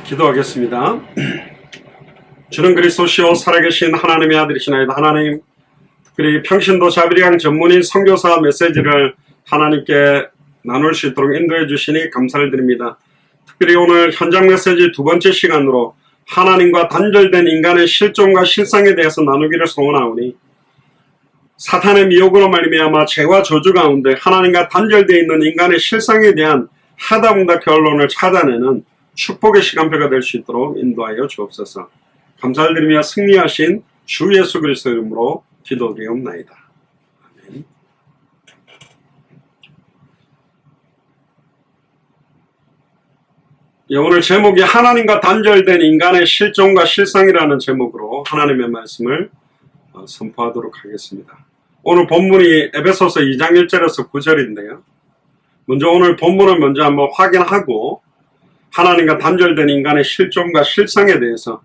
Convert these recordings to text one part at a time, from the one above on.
기도하겠습니다. 주는 그리스도시요 살아계신 하나님의 아들이시나이다. 하나님, 특별히 평신도 자비량 전문인 선교사 메시지를 하나님께 나눌 수 있도록 인도해 주시니 감사를 드립니다. 특별히 오늘 현장 메시지 두 번째 시간으로 하나님과 단절된 인간의 실존과 실상에 대해서 나누기를 소원하오니, 사탄의 미혹으로 말미암아 죄와 저주 가운데 하나님과 단절되어 있는 인간의 실상에 대한 하다못다 결론을 찾아내는 축복의 시간표가 될 수 있도록 인도하여 주옵소서. 감사를 드리며 승리하신 주 예수 그리스도 이름으로 기도드리옵나이다. 아멘. 오늘 제목이 하나님과 단절된 인간의 실존과 실상이라는 제목으로 하나님의 말씀을 선포하도록 하겠습니다. 오늘 본문이 에베소서 2장 1절에서 9절인데요. 먼저 오늘 본문을 먼저 한번 확인하고 하나님과 단절된 인간의 실존과 실상에 대해서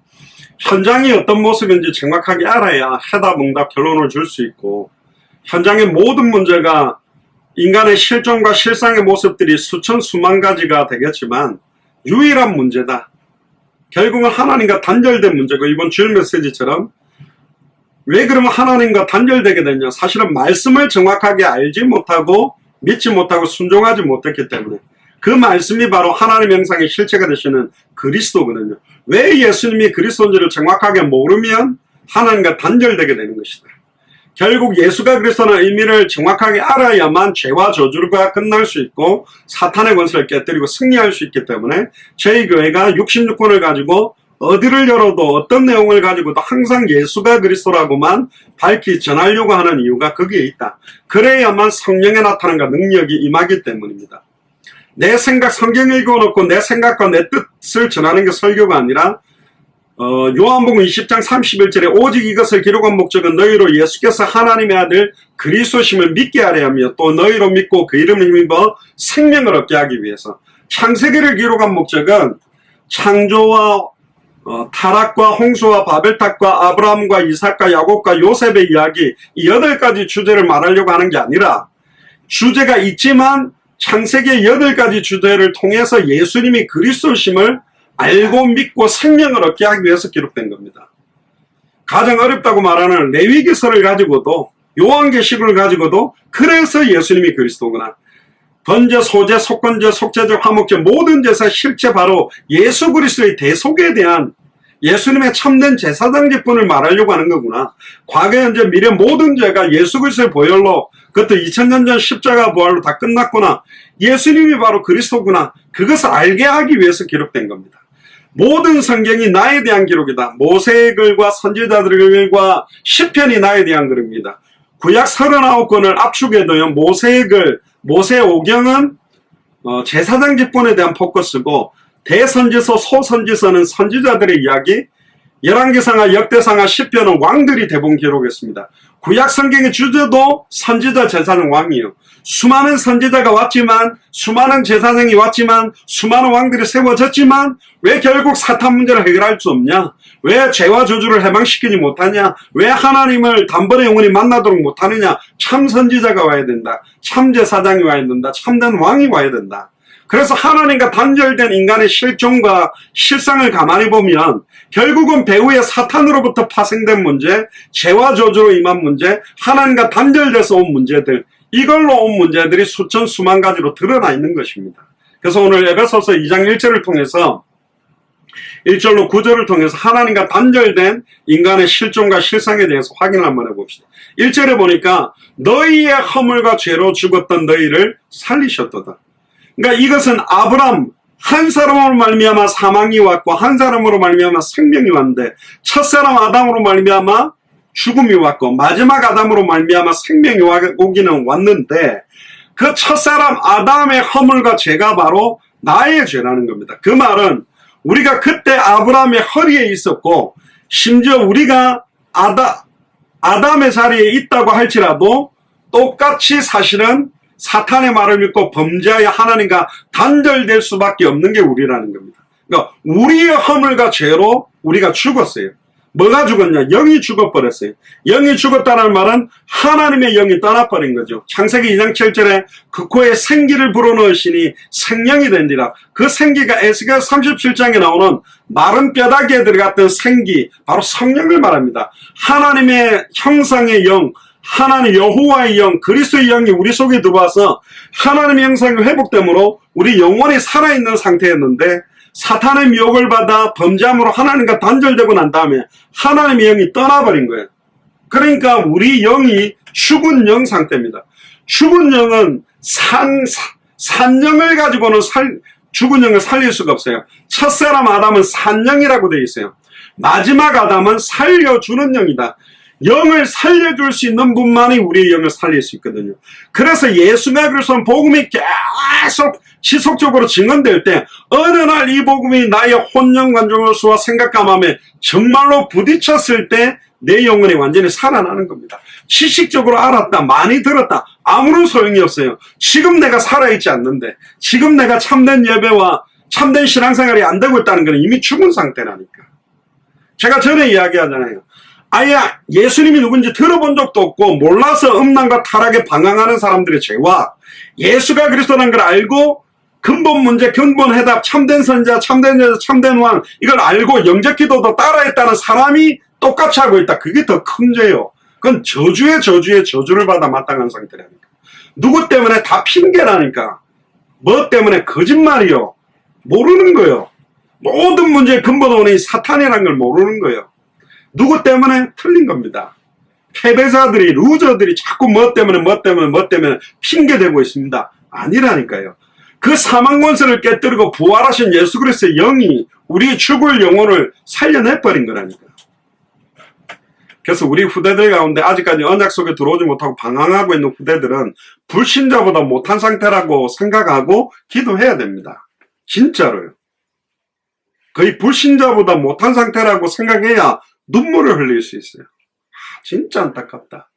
현장이 어떤 모습인지 정확하게 알아야 해답응답 결론을 줄 수 있고, 현장의 모든 문제가 인간의 실존과 실상의 모습들이 수천 수만 가지가 되겠지만 유일한 문제다. 결국은 하나님과 단절된 문제고, 이번 주일 메시지처럼 왜 그러면 하나님과 단절되게 됐냐? 사실은 말씀을 정확하게 알지 못하고 믿지 못하고 순종하지 못했기 때문에, 그 말씀이 바로 하나님의 형상의 실체가 되시는 그리스도거든요. 왜 예수님이 그리스도인지를 정확하게 모르면 하나님과 단절되게 되는 것이다. 결국 예수가 그리스도라는 의미를 정확하게 알아야만 죄와 저주가 끝날 수 있고 사탄의 권세를 깨뜨리고 승리할 수 있기 때문에 저희 교회가 66권을 가지고 어디를 열어도 어떤 내용을 가지고도 항상 예수가 그리스도라고만 밝히 전하려고 하는 이유가 거기에 있다. 그래야만 성령의 나타남과 능력이 임하기 때문입니다. 내 생각, 성경 읽어놓고 내 생각과 내 뜻을 전하는 게 설교가 아니라 요한복음 20장 31절에 오직 이것을 기록한 목적은 너희로 예수께서 하나님의 아들 그리스도심을 믿게 하려 하며 또 너희로 믿고 그 이름을 힘입어 생명을 얻게 하기 위해서. 창세기를 기록한 목적은 창조와 타락과 홍수와 바벨탑과 아브라함과 이삭과 야곱과 요셉의 이야기, 이 8가지 주제를 말하려고 하는 게 아니라, 주제가 있지만 창세기의 8가지 주제를 통해서 예수님이 그리스도심을 알고 믿고 생명을 얻게 하기 위해서 기록된 겁니다. 가장 어렵다고 말하는 레위기서를 가지고도, 요한계시록을 가지고도 그래서 예수님이 그리스도구나. 번제, 소제, 속건제, 속죄제, 화목제 모든 제사의 실체 바로 예수 그리스도의 대속에 대한 예수님의 참된 제사장 직분을 말하려고 하는 거구나. 과거, 현재, 미래 모든 죄가 예수 그리스도의 보혈로, 그것도 2000년 전 십자가 부활로 다 끝났구나. 예수님이 바로 그리스도구나. 그것을 알게 하기 위해서 기록된 겁니다. 모든 성경이 나에 대한 기록이다. 모세의 글과 선지자들의 글과 시편이 나에 대한 글입니다. 구약 39권을 압축해도요, 모세의 글, 모세 오경은 제사장 직분에 대한 포커스고, 대선지서, 소선지서는 선지자들의 이야기, 열왕기상하, 역대상하, 시편은 왕들이 대부분 기록했습니다. 구약 성경의 주제도 선지자, 제사장, 왕이에요. 수많은 선지자가 왔지만, 수많은 제사장이 왔지만, 수많은 왕들이 세워졌지만 왜 결국 사탄 문제를 해결할 수 없냐? 왜 죄와 저주를 해방시키지 못하냐? 왜 하나님을 단번에 영원히 만나도록 못하느냐? 참 선지자가 와야 된다. 참 제사장이 와야 된다. 참된 왕이 와야 된다. 그래서 하나님과 단절된 인간의 실존과 실상을 가만히 보면 결국은 배후의 사탄으로부터 파생된 문제, 죄와 저주로 임한 문제, 하나님과 단절돼서 온 문제들, 이걸로 온 문제들이 수천 수만 가지로 드러나 있는 것입니다. 그래서 오늘 에베소서 2장 1절을 통해서 1절로 9절을 통해서 하나님과 단절된 인간의 실존과 실상에 대해서 확인을 한번 해봅시다. 1절에 보니까 너희의 허물과 죄로 죽었던 너희를 살리셨도다. 그러니까 이것은 아브람 한 사람으로 말미암아 사망이 왔고 한 사람으로 말미암아 생명이 왔는데, 첫사람 아담으로 말미암아 죽음이 왔고 마지막 아담으로 말미암아 생명이 오기는 왔는데, 그 첫사람 아담의 허물과 죄가 바로 나의 죄라는 겁니다. 그 말은 우리가 그때 아브라함의 허리에 있었고, 심지어 우리가 아담의 자리에 있다고 할지라도 똑같이 사실은 사탄의 말을 믿고 범죄하여 하나님과 단절될 수밖에 없는 게 우리라는 겁니다. 그러니까 우리의 허물과 죄로 우리가 죽었어요. 뭐가 죽었냐? 영이 죽어버렸어요. 영이 죽었다는 말은 하나님의 영이 떠나버린 거죠. 창세기 2장 7절에 그 코에 생기를 불어넣으시니 생명이 된디라. 그 생기가 에스겔 37장에 나오는 마른 뼈다귀에 들어갔던 생기, 바로 성령을 말합니다. 하나님의 형상의 영, 하나님 여호와의 영, 그리스도의 영이 우리 속에 들어와서 하나님의 형상이 회복됨으로 우리 영혼이 살아있는 상태였는데, 사탄의 미혹을 받아 범죄함으로 하나님과 단절되고 난 다음에 하나님의 영이 떠나버린 거예요. 그러니까 우리 영이 죽은 영 상태입니다. 죽은 영은 산영을 가지고는 죽은 영을 살릴 수가 없어요. 첫사람 아담은 산영이라고 되어 있어요. 마지막 아담은 살려주는 영이다. 영을 살려줄 수 있는 분만이 우리의 영을 살릴 수 있거든요. 그래서 예수가 그리스도는 복음이 계속 지속적으로 증언될 때 어느 날 이 복음이 나의 혼연관종수와 생각감함에 정말로 부딪혔을 때 내 영혼이 완전히 살아나는 겁니다. 지식적으로 알았다, 많이 들었다, 아무런 소용이 없어요. 지금 내가 살아있지 않는데, 지금 내가 참된 예배와 참된 신앙생활이 안 되고 있다는 건 이미 죽은 상태라니까. 제가 전에 이야기하잖아요. 아예 예수님이 누군지 들어본 적도 없고 몰라서 음란과 타락에 방황하는 사람들의 죄와 예수가 그리스도라는 걸 알고 근본 문제, 근본 해답, 참된 선자, 참된 여자, 참된 왕, 이걸 알고 영접기도도 따라했다는 사람이 똑같이 하고 있다. 그게 더 큰 죄요. 그건 저주의 저주를 받아 마땅한 상태라니까. 누구 때문에? 다 핑계라니까. 뭐 때문에? 거짓말이요. 모르는 거요. 모든 문제의 근본 원인이 사탄이라는 걸 모르는 거예요. 누구 때문에? 틀린 겁니다. 패배자들이, 루저들이 자꾸 뭐 때문에 핑계대고 있습니다. 아니라니까요. 그 사망 권세를 깨뜨리고 부활하신 예수 그리스도의 영이 우리 죽을 영혼을 살려내버린 거라니까요. 그래서 우리 후대들 가운데 아직까지 언약 속에 들어오지 못하고 방황하고 있는 후대들은 불신자보다 못한 상태라고 생각하고 기도해야 됩니다. 진짜로요. 거의 불신자보다 못한 상태라고 생각해야 눈물을 흘릴 수 있어요. 진짜 안타깝다.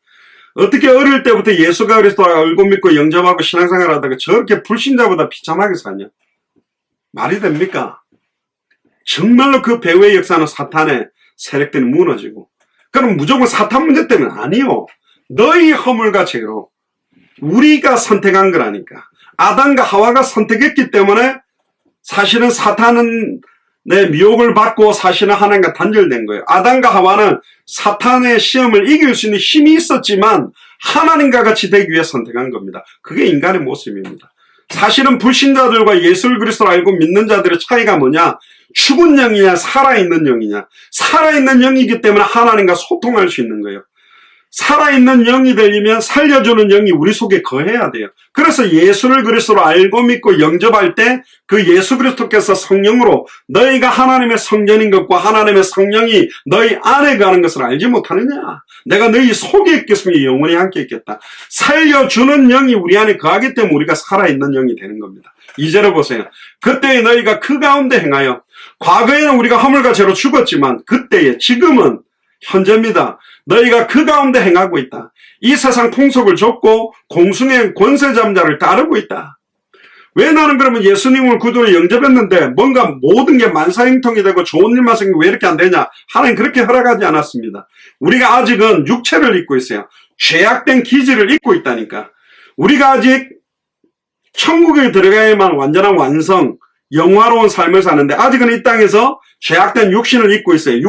어떻게 어릴 때부터 예수가 그리스도를 알고 믿고 영접하고 신앙생활 하다가 저렇게 불신자보다 비참하게 사냐? 말이 됩니까? 정말로 그 배후의 역사는 사탄의 세력들이 무너지고, 그럼 무조건 사탄 문제 때문에 아니요. 너희 허물과 죄로 우리가 선택한 거라니까. 아담과 하와가 선택했기 때문에 사실은 사탄은 내 미혹을 받고 사실은 하나님과 단절된 거예요. 아담과 하와는 사탄의 시험을 이길 수 있는 힘이 있었지만 하나님과 같이 되기 위해 선택한 겁니다. 그게 인간의 모습입니다. 사실은 불신자들과 예수 그리스도를 알고 믿는 자들의 차이가 뭐냐? 죽은 영이냐 살아있는 영이냐. 살아있는 영이기 때문에 하나님과 소통할 수 있는 거예요. 살아있는 영이 되려면 살려주는 영이 우리 속에 거해야 돼요. 그래서 예수를 그리스도로 알고 믿고 영접할 때 그 예수 그리스도께서 성령으로 너희가 하나님의 성전인 것과 하나님의 성령이 너희 안에 가는 것을 알지 못하느냐. 내가 너희 속에 있겠으면 영원히 함께 있겠다. 살려주는 영이 우리 안에 거하기 때문에 우리가 살아있는 영이 되는 겁니다. 2절을 보세요. 그때에 너희가 그 가운데 행하여, 과거에는 우리가 허물과 죄로 죽었지만 그때에, 지금은 현재입니다. 너희가 그 가운데 행하고 있다. 이 세상 풍속을 좇고 공중의 권세 잡은 자를 따르고 있다. 왜 나는 그러면 예수님을 구주로 영접했는데 뭔가 모든 게 만사형통이 되고 좋은 일만 생기고 왜 이렇게 안 되냐? 하나님 그렇게 허락하지 않았습니다. 우리가 아직은 육체를 입고 있어요. 죄악된 기질을 입고 있다니까. 우리가 아직 천국에 들어가야만 완전한 완성, 영화로운 삶을 사는데 아직은 이 땅에서 죄악된 육신을 입고 있어요.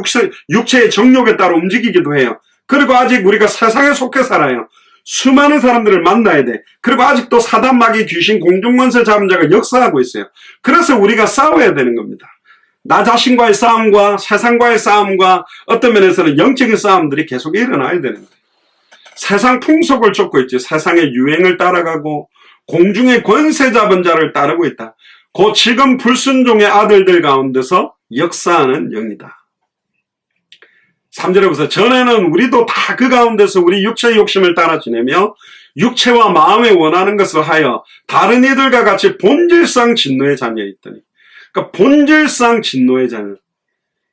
육체의 정욕에 따라 움직이기도 해요. 그리고 아직 우리가 세상에 속해 살아요. 수많은 사람들을 만나야 돼. 그리고 아직도 사단, 마귀, 귀신, 공중권세 잡은 자가 역사하고 있어요. 그래서 우리가 싸워야 되는 겁니다. 나 자신과의 싸움과 세상과의 싸움과 어떤 면에서는 영적인 싸움들이 계속 일어나야 되는 거예요. 세상 풍속을 쫓고 있지. 세상의 유행을 따라가고 공중의 권세 잡은 자를 따르고 있다. 그 지금 불순종의 아들들 가운데서 역사하는 영이다. 3절에 보세요. 전에는 우리도 다 그 가운데서 우리 육체의 욕심을 따라 지내며 육체와 마음에 원하는 것을 하여 다른 이들과 같이 본질상 진노의 자녀였더니. 그러니까 본질상 진노의 자녀.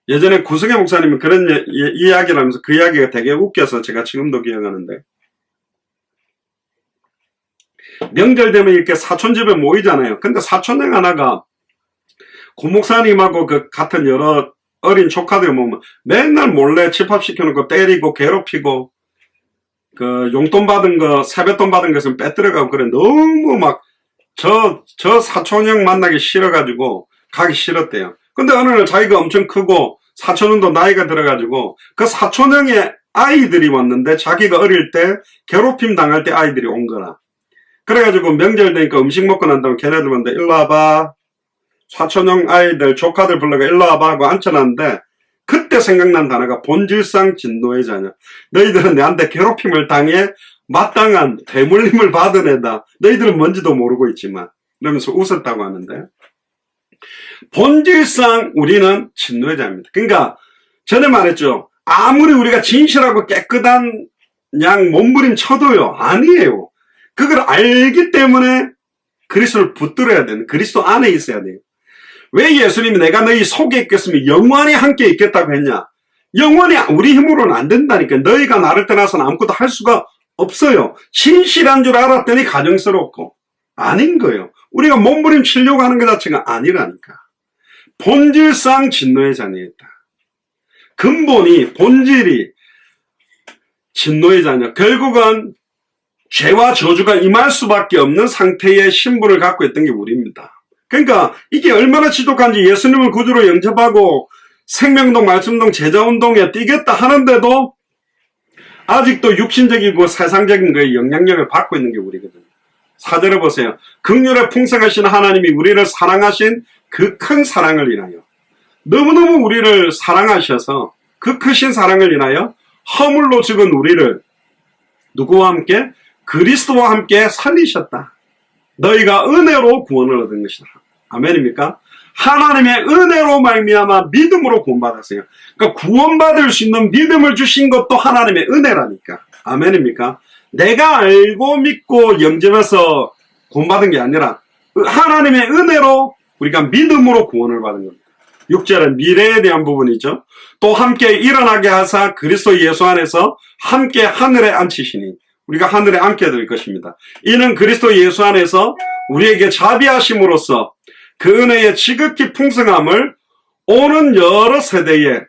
예전에 구성의 목사님은 그런 이야기를 하면서 그 이야기가 되게 웃겨서 제가 지금도 기억하는데, 명절 되면 이렇게 사촌집에 모이잖아요. 근데 사촌형 하나가 고목사님하고 그 같은 여러 어린 조카들 보면 맨날 몰래 집합시켜놓고 때리고 괴롭히고 그 용돈 받은 거 세뱃돈 받은 것은 빼뜨려가고 그래. 너무 막 저 사촌형 만나기 싫어가지고 가기 싫었대요. 근데 어느 날 자기가 엄청 크고 사촌형도 나이가 들어가지고 그 사촌형의 아이들이 왔는데 자기가 어릴 때 괴롭힘 당할 때 아이들이 온 거라. 그래가지고 명절 되니까 음식 먹고 난 다음에 걔네들한테 일로 와봐. 사촌형 아이들 조카들 불러가 일로 와봐 하고 앉혀놨는데 그때 생각난 단어가 본질상 진노의 자녀. 너희들은 내한테 괴롭힘을 당해 마땅한 대물림을 받은 애다. 너희들은 뭔지도 모르고 있지만 이러면서 웃었다고 하는데 본질상 우리는 진노의 자입니다. 그러니까 전에 말했죠. 아무리 우리가 진실하고 깨끗한 양 몸부림 쳐도요. 아니에요. 그걸 알기 때문에 그리스도를 붙들어야 되는 그리스도 안에 있어야 돼요. 왜 예수님이 내가 너희 속에 있겠으면 영원히 함께 있겠다고 했냐? 영원히 우리 힘으로는 안 된다니까. 너희가 나를 떠나서는 아무것도 할 수가 없어요. 진실한 줄 알았더니 가정스럽고 아닌 거예요. 우리가 몸부림 치려고 하는 것 자체가 아니라니까. 본질상 진노의 자녀였다. 근본이 본질이 진노의 자녀. 결국은 죄와 저주가 임할 수밖에 없는 상태의 신분을 갖고 있던 게 우리입니다. 그러니까 이게 얼마나 지독한지 예수님을 구주로 영접하고 생명동 말씀동 제자운동에 뛰겠다 하는데도 아직도 육신적이고 세상적인 거에 영향력을 받고 있는 게 우리거든요. 4절에 보세요. 긍휼에 풍성하신 하나님이 우리를 사랑하신 그 큰 사랑을 인하여 너무너무 우리를 사랑하셔서 그 크신 사랑을 인하여 허물로 죽은 우리를 누구와 함께? 그리스도와 함께 살리셨다. 너희가 은혜로 구원을 얻은 것이다. 아멘입니까? 하나님의 은혜로 말미암아 믿음으로 구원받았어요. 그러니까 구원받을 수 있는 믿음을 주신 것도 하나님의 은혜라니까. 아멘입니까? 내가 알고 믿고 영접해서 구원받은 게 아니라 하나님의 은혜로 우리가 믿음으로 구원을 받은 겁니다. 6절은 미래에 대한 부분이죠. 또 함께 일어나게 하사 그리스도 예수 안에서 함께 하늘에 앉히시니 우리가 하늘에 앉게 될 것입니다. 이는 그리스도 예수 안에서 우리에게 자비하심으로써 그 은혜의 지극히 풍성함을 오는 여러 세대에,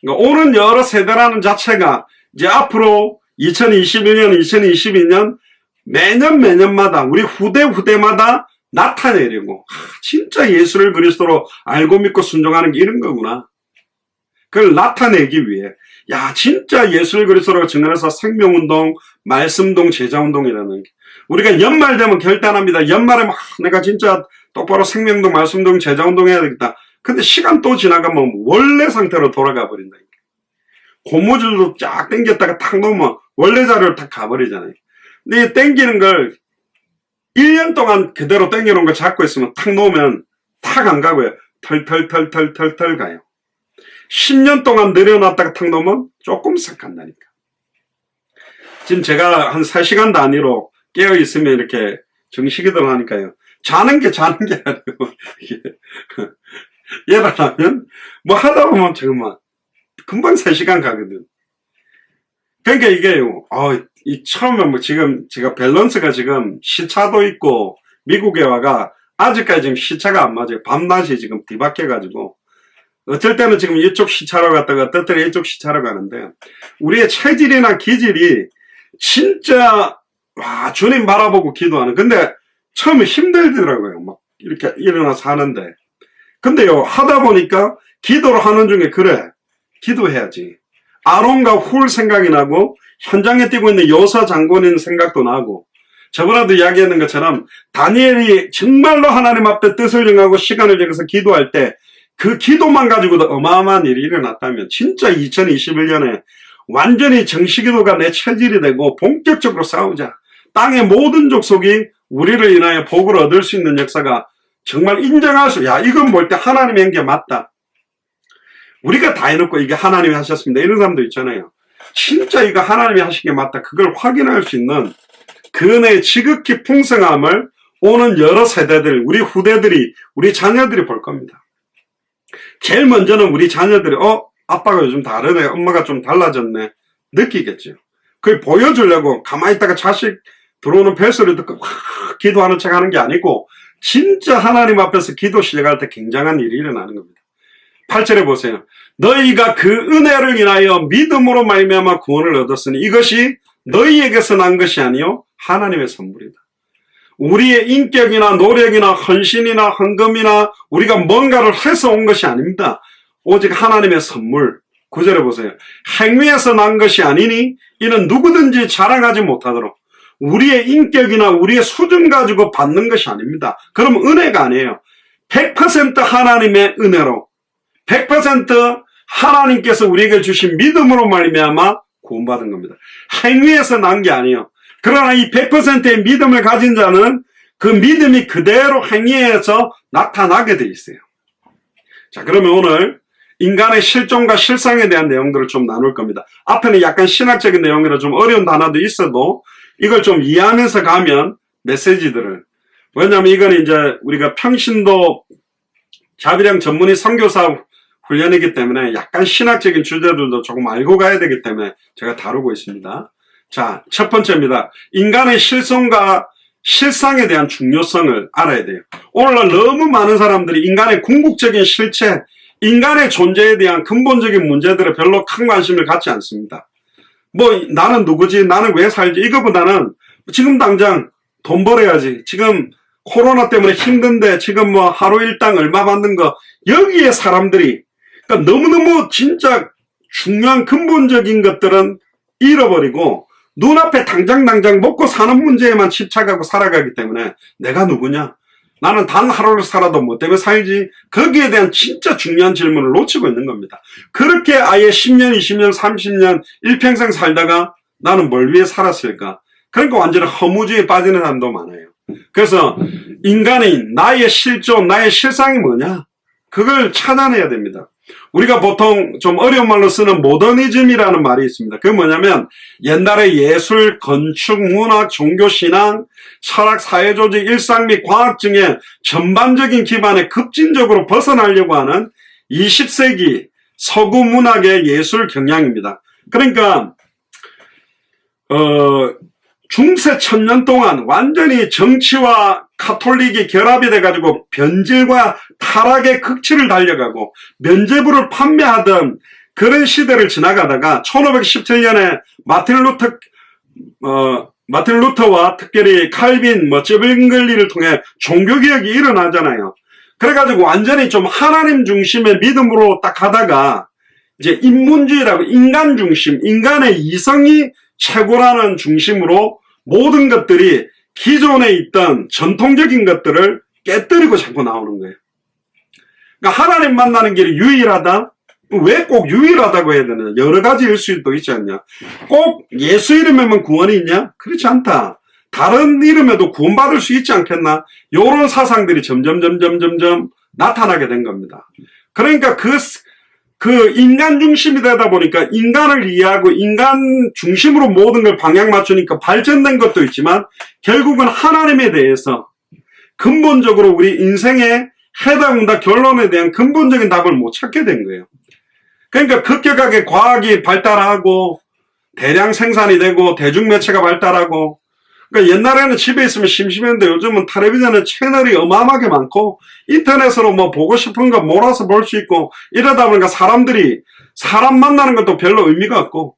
그러니까 오는 여러 세대라는 자체가 이제 앞으로 2021년, 2022년 매년마다 우리 후대마다 나타내려고 진짜 예수를 그리스도로 알고 믿고 순종하는 게 이런 거구나. 그걸 나타내기 위해 야 진짜 예수를 그리스도로 증언해서 생명운동, 말씀동, 제자운동이라는 게 우리가 연말 되면 결단합니다. 연말에 막 내가 진짜 똑바로 생명동, 말씀동, 제자운동 해야 되겠다. 근데 시간 또 지나가면 원래 상태로 돌아가 버린다니까. 고무줄도 쫙 당겼다가 탁 놓으면 원래 자리로 탁 가버리잖아요. 근데 이 당기는 걸 1년 동안 그대로 당겨놓은 걸 잡고 있으면 탁 놓으면 탁 안 가고요. 털 가요. 10년 동안 내려놨다가 탁 놓으면 조금씩 간다니까. 지금 제가 한 3시간 단위로 깨어있으면 이렇게 정식이들 하니까요. 자는 게 아니고, 이게, 일어나면, 뭐 하다 보면 정말, 금방 3시간 가거든. 그러니까 이게요, 이 처음에 뭐 지금, 제가 밸런스가 지금 시차도 있고, 미국에 와가, 아직까지 지금 시차가 안 맞아요. 밤낮이 지금 뒤바뀌어가지고, 어쩔 때는 지금 이쪽 시차로 갔다가, 어떨 때는 이쪽 시차로 가는데, 우리의 체질이나 기질이, 진짜, 와, 주님 바라보고 기도하는. 근데 처음에 힘들더라고요. 막 이렇게 일어나서 하는데. 근데요, 하다 보니까 기도를 하는 중에 그래, 기도해야지. 아론과 훌 생각이 나고 현장에 뛰고 있는 요사 장군인 생각도 나고 저번에도 이야기했는 것처럼 다니엘이 정말로 하나님 앞에 뜻을 정하고 시간을 정해서 기도할 때 그 기도만 가지고도 어마어마한 일이 일어났다면 진짜 2021년에 완전히 정식기도가 내 체질이 되고 본격적으로 싸우자. 땅의 모든 족속이 우리를 인하여 복을 얻을 수 있는 역사가 정말 인정할 수, 야, 이건 볼 때 하나님의 한 게 맞다. 우리가 다 해놓고 이게 하나님이 하셨습니다. 이런 사람도 있잖아요. 진짜 이거 하나님이 하신 게 맞다. 그걸 확인할 수 있는 그 은혜의 지극히 풍성함을 오는 여러 세대들, 우리 후대들이, 우리 자녀들이 볼 겁니다. 제일 먼저는 우리 자녀들이, 아빠가 요즘 다르네. 엄마가 좀 달라졌네. 느끼겠죠. 그걸 보여주려고 가만히 있다가 자식 들어오는 벨소리 듣고 기도하는 척 하는 게 아니고 진짜 하나님 앞에서 기도 시작할 때 굉장한 일이 일어나는 겁니다. 8절에 보세요. 너희가 그 은혜를 인하여 믿음으로 말미암아 구원을 얻었으니 이것이 너희에게서 난 것이 아니요 하나님의 선물이다. 우리의 인격이나 노력이나 헌신이나 헌금이나 우리가 뭔가를 해서 온 것이 아닙니다. 오직 하나님의 선물. 9절에 보세요. 행위에서 난 것이 아니니 이는 누구든지 자랑하지 못하도록 우리의 인격이나 우리의 수준 가지고 받는 것이 아닙니다. 그럼 은혜가 아니에요. 100% 하나님의 은혜로 100% 하나님께서 우리에게 주신 믿음으로 말미암아 구원받은 겁니다. 행위에서 난 게 아니에요. 그러나 이 100%의 믿음을 가진 자는 그 믿음이 그대로 행위에서 나타나게 돼 있어요. 자, 그러면 오늘 인간의 실존과 실상에 대한 내용들을 좀 나눌 겁니다. 앞에는 약간 신학적인 내용이라 좀 어려운 단어도 있어도 이걸 좀 이해하면서 가면 메시지들을, 왜냐하면 이건 이제 우리가 평신도 자비령 전문의 선교사 훈련이기 때문에 약간 신학적인 주제들도 조금 알고 가야 되기 때문에 제가 다루고 있습니다. 자, 첫 번째입니다. 인간의 실존과 실상에 대한 중요성을 알아야 돼요. 오늘날 너무 많은 사람들이 인간의 궁극적인 실체, 인간의 존재에 대한 근본적인 문제들에 별로 큰 관심을 갖지 않습니다. 뭐 나는 누구지? 나는 왜 살지? 이거보다는 지금 당장 돈 벌어야지. 지금 코로나 때문에 힘든데 지금 뭐 하루 일당 얼마 받는 거, 여기에 사람들이 그러니까 너무너무 진짜 중요한 근본적인 것들은 잃어버리고 눈앞에 당장 먹고 사는 문제에만 집착하고 살아가기 때문에 내가 누구냐? 나는 단 하루를 살아도 뭐 때문에 살지? 거기에 대한 진짜 중요한 질문을 놓치고 있는 겁니다. 그렇게 아예 10년, 20년, 30년, 일평생 살다가 나는 뭘 위해 살았을까? 그러니까 완전히 허무주의에 빠지는 사람도 많아요. 그래서 인간이 나의 실존, 나의 실상이 뭐냐? 그걸 찾아내야 됩니다. 우리가 보통 좀 어려운 말로 쓰는 모더니즘이라는 말이 있습니다. 그게 뭐냐면 옛날에 예술, 건축, 문학, 종교, 신앙, 철학, 사회조직, 일상 및 과학 등의 전반적인 기반에 급진적으로 벗어나려고 하는 20세기 서구 문학의 예술 경향입니다. 그러니까 중세 1000년 동안 완전히 정치와 카톨릭이 결합이 돼가지고 변질과 타락의 극치를 달려가고 면죄부를 판매하던 그런 시대를 지나가다가 1517년에 마틴 루터와 특별히 칼빈, 쩌빙글리를 통해 종교개혁이 일어나잖아요. 그래가지고 완전히 좀 하나님 중심의 믿음으로 딱 하다가 이제 인문주의라고 인간 중심, 인간의 이성이 최고라는 중심으로 모든 것들이 기존에 있던 전통적인 것들을 깨뜨리고 자꾸 나오는 거예요. 그러니까 하나님 만나는 길이 유일하다? 왜 꼭 유일하다고 해야 되나? 여러 가지 일수도 있지 않냐? 꼭 예수 이름에만 구원이 있냐? 그렇지 않다. 다른 이름에도 구원받을 수 있지 않겠나? 요런 사상들이 점점 나타나게 된 겁니다. 그러니까 그 인간 중심이 되다 보니까 인간을 이해하고 인간 중심으로 모든 걸 방향 맞추니까 발전된 것도 있지만 결국은 하나님에 대해서 근본적으로 우리 인생에 해당한다 결론에 대한 근본적인 답을 못 찾게 된 거예요. 그러니까 급격하게 과학이 발달하고 대량 생산이 되고 대중매체가 발달하고, 그러니까 옛날에는 집에 있으면 심심했는데 요즘은 텔레비전에 채널이 어마어마하게 많고 인터넷으로 뭐 보고 싶은 거 몰아서 볼 수 있고 이러다 보니까 사람들이 사람 만나는 것도 별로 의미가 없고,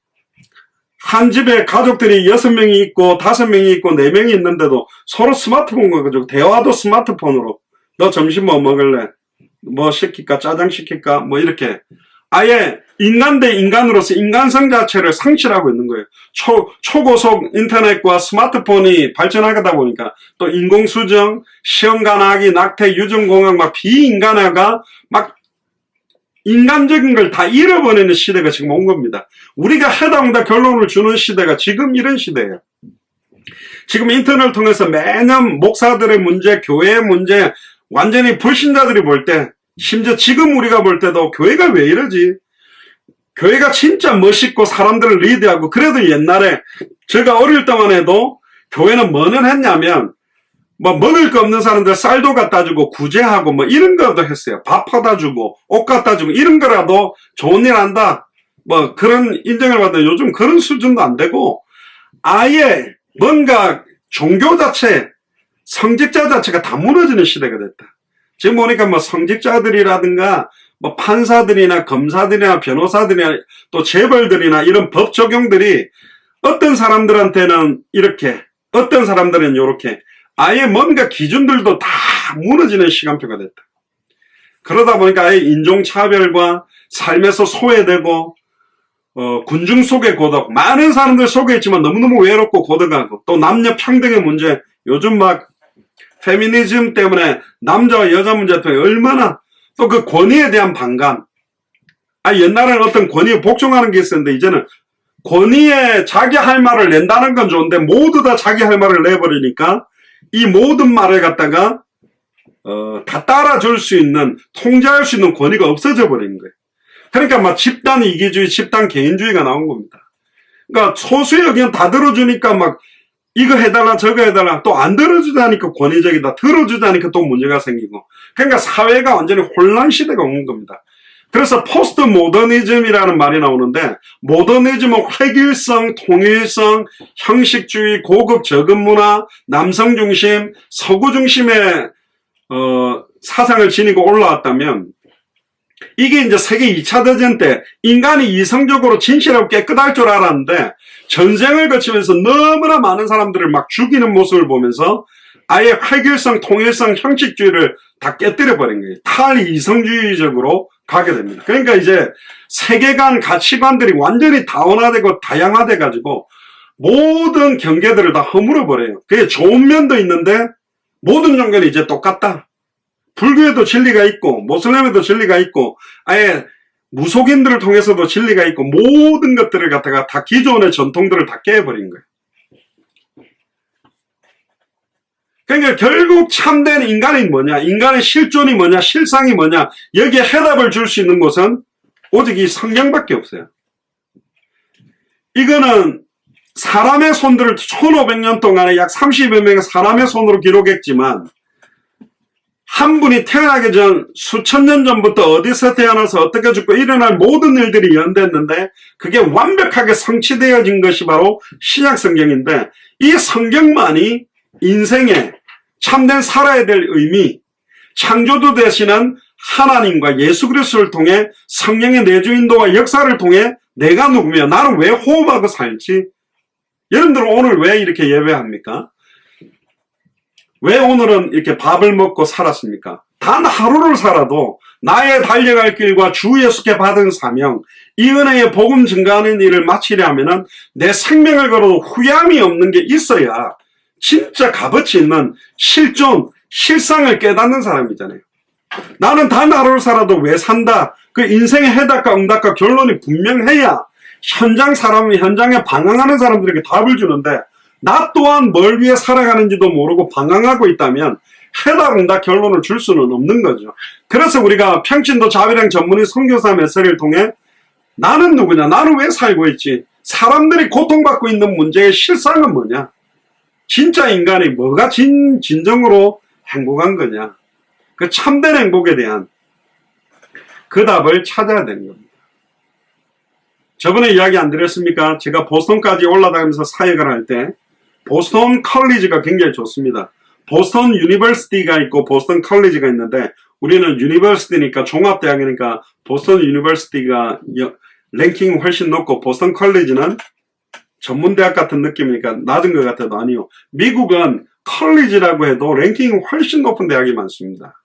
한 집에 가족들이 6명이 있고 5명이 있고 4명이 있는데도 서로 스마트폰 가지고 대화도 스마트폰으로, 너 점심 뭐 먹을래? 뭐 시킬까? 짜장 시킬까? 뭐 이렇게 아예 인간 대 인간으로서 인간성 자체를 상실하고 있는 거예요. 초고속 인터넷과 스마트폰이 발전하다 보니까 또 인공수정, 시험관하기, 낙태, 유전공학, 막 비인간화가 막 인간적인 걸 다 잃어버리는 시대가 지금 온 겁니다. 우리가 해당다 결론을 주는 시대가 지금 이런 시대예요. 지금 인터넷을 통해서 매년 목사들의 문제, 교회의 문제, 완전히 불신자들이 볼 때, 심지어 지금 우리가 볼 때도 교회가 왜 이러지? 교회가 진짜 멋있고 사람들을 리드하고, 그래도 옛날에 제가 어릴 때만 해도 교회는 뭐는 했냐면 뭐 먹을 거 없는 사람들 쌀도 갖다 주고 구제하고 뭐 이런 것도 했어요. 밥 퍼다 주고 옷 갖다 주고 이런 거라도 좋은 일 한다, 뭐 그런 인정을 받는, 요즘 그런 수준도 안 되고 아예 뭔가 종교 자체, 성직자 자체가 다 무너지는 시대가 됐다. 지금 보니까 뭐 성직자들이라든가 뭐 판사들이나 검사들이나 변호사들이나 또 재벌들이나 이런 법 적용들이 어떤 사람들한테는 이렇게, 어떤 사람들은 이렇게, 아예 뭔가 기준들도 다 무너지는 시간표가 됐다. 그러다 보니까 아예 인종차별과 삶에서 소외되고 군중 속에 고독, 많은 사람들 속에 있지만 너무너무 외롭고 고독하고, 또 남녀 평등의 문제, 요즘 막 페미니즘 때문에 남자와 여자 문제 때문에 얼마나, 또 그 권위에 대한 반감. 옛날에는 어떤 권위에 복종하는 게 있었는데 이제는 권위에 자기 할 말을 낸다는 건 좋은데 모두 다 자기 할 말을 내버리니까 이 모든 말을 갖다가 다 따라줄 수 있는, 통제할 수 있는 권위가 없어져 버리는 거예요. 그러니까 막 집단 이기주의, 집단 개인주의가 나온 겁니다. 그러니까 소수의 의견 다 들어주니까 막 이거 해달라 저거 해달라, 또 안 들어주다니까 권위적이다, 들어주다니까 또 문제가 생기고, 그러니까 사회가 완전히 혼란 시대가 온 겁니다. 그래서 포스트 모더니즘이라는 말이 나오는데, 모더니즘은 획일성, 통일성, 형식주의, 고급 저급 문화, 남성 중심, 서구 중심의 사상을 지니고 올라왔다면, 이게 이제 세계 2차 대전 때 인간이 이성적으로 진실하고 깨끗할 줄 알았는데 전쟁을 거치면서 너무나 많은 사람들을 막 죽이는 모습을 보면서 아예 획일성, 통일성, 형식주의를 다 깨뜨려 버린 거예요. 탈이성주의적으로 가게 됩니다. 그러니까 이제 세계관, 가치관들이 완전히 다원화되고 다양화돼 가지고 모든 경계들을 다 허물어 버려요. 그게 좋은 면도 있는데 모든 종교는 이제 똑같다. 불교에도 진리가 있고 모슬렘에도 진리가 있고 아예 무속인들을 통해서도 진리가 있고 모든 것들을 갖다가 다 기존의 전통들을 다 깨버린 거예요. 그러니까 결국 참된 인간이 뭐냐, 인간의 실존이 뭐냐, 실상이 뭐냐, 여기에 해답을 줄 수 있는 곳은 오직 이 성경밖에 없어요. 이거는 사람의 손들을 1500년 동안에 약 30여 명의 사람의 손으로 기록했지만 한 분이 태어나기 전 수천 년 전부터 어디서 태어나서 어떻게 죽고 일어날 모든 일들이 연대했는데 그게 완벽하게 성취되어진 것이 바로 신약성경인데, 이 성경만이 인생에 참된 살아야 될 의미, 창조주 되시는 하나님과 예수 그리스도를 통해 성령의 내주인도와 역사를 통해 내가 누구며 나는 왜 호흡하고 살지? 여러분들은 오늘 왜 이렇게 예배합니까? 왜 오늘은 이렇게 밥을 먹고 살았습니까? 단 하루를 살아도 나의 달려갈 길과 주 예수께 받은 사명, 이 은혜의 복음 증가하는 일을 마치려 하면은 내 생명을 걸어도 후회함이 없는 게 있어야 진짜 값어치 있는 실존, 실상을 깨닫는 사람이잖아요. 나는 단 하루를 살아도 왜 산다? 그 인생의 해답과 응답과 결론이 분명해야 현장에 방황하는 사람들에게 답을 주는데, 나 또한 뭘 위해 살아가는지도 모르고 방황하고 있다면 해답, 응답, 결론을 줄 수는 없는 거죠. 그래서 우리가 평신도 자비랑 전문의 선교사 메시지를 통해 나는 누구냐, 나는 왜 살고 있지, 사람들이 고통받고 있는 문제의 실상은 뭐냐, 진짜 인간이 뭐가 진정으로 행복한 거냐, 그 참된 행복에 대한 그 답을 찾아야 되는 겁니다. 저번에 이야기 안 드렸습니까? 제가 보스턴까지 올라다니면서 사역을 할 때 보스턴 컬리지가 굉장히 좋습니다. 보스턴 유니버시티가 있고 보스턴 컬리지가 있는데, 우리는 유니버시티니까 종합대학이니까 보스턴 유니버시티가 랭킹이 훨씬 높고 보스턴 컬리지는 전문대학 같은 느낌이니까 낮은 것 같아도 아니요. 미국은 컬리지라고 해도 랭킹이 훨씬 높은 대학이 많습니다.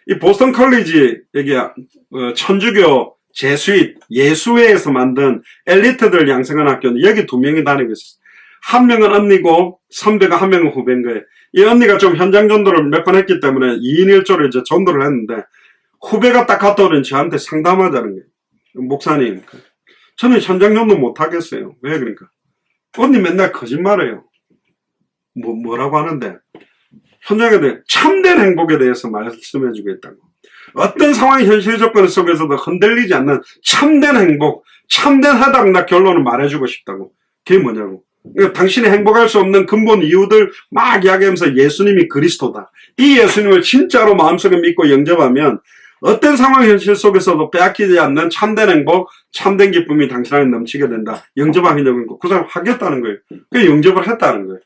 이 보스턴 컬리지, 여기 천주교 제수잇 예수회에서 만든 엘리트들 양성한 학교는 여기 2명이 다니고 있어요. 한 명은 언니고 선배가 한 명은 후배인 거예요. 이 언니가 좀 현장 전도를 몇 번 했기 때문에 2인 1조로 이제 전도를 했는데, 후배가 딱 갔다 오면 저한테 상담하자는 거예요. 목사님, 저는 현장 전도 못 하겠어요. 왜 그러니까? 언니 맨날 거짓말해요. 뭐라고 하는데, 현장에 대해 참된 행복에 대해서 말씀해주고 있다고. 어떤 상황의 현실 조건 속에서도 흔들리지 않는 참된 행복, 참된 해답, 결론을 말해주고 싶다고. 그게 뭐냐고. 그러니까 당신이 행복할 수 없는 근본 이유들 막 이야기하면서 예수님이 그리스도다, 이 예수님을 진짜로 마음속에 믿고 영접하면 어떤 상황 현실 속에서도 빼앗기지 않는 참된 행복, 참된 기쁨이 당신 안에 넘치게 된다. 영접하겠냐고. 그 사람 하겠다는 거예요. 그 영접을 했다는 거예요.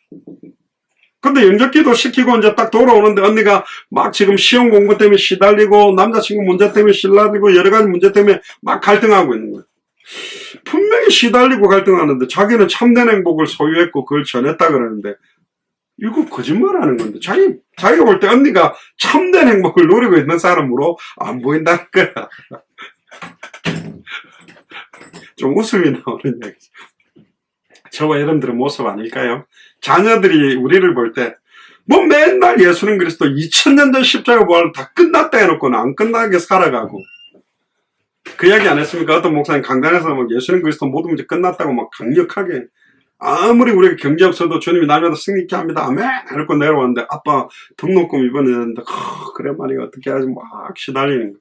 근데 영접기도 시키고 이제 딱 돌아오는데 언니가 막 지금 시험 공부 때문에 시달리고 남자친구 문제 때문에 시달리고 여러 가지 문제 때문에 막 갈등하고 있는 거예요. 분명히 시달리고 갈등하는데 자기는 참된 행복을 소유했고 그걸 전했다 그러는데 이거 거짓말하는 건데 자기가 볼 때 언니가 참된 행복을 누리고 있는 사람으로 안 보인다는 거야. 좀 웃음이 나오는 얘기죠. 저와 여러분들의 모습 아닐까요? 자녀들이 우리를 볼 때 뭐 맨날 예수는 그리스도 2000년 전 십자가 부활 다 끝났다 해놓고는 안 끝나게 살아가고 그 이야기 안 했습니까? 어떤 목사님 강단에서 막 예수는 그리스도 모든 문제 끝났다고 막 강력하게 아무리 우리가 경제 없어도 주님이 날마다 승리케 합니다. 아멘! 이러고 내려왔는데 아빠 등록금 이번에 냈는데 그래 말이야 어떻게 하지 막 시달리는 거.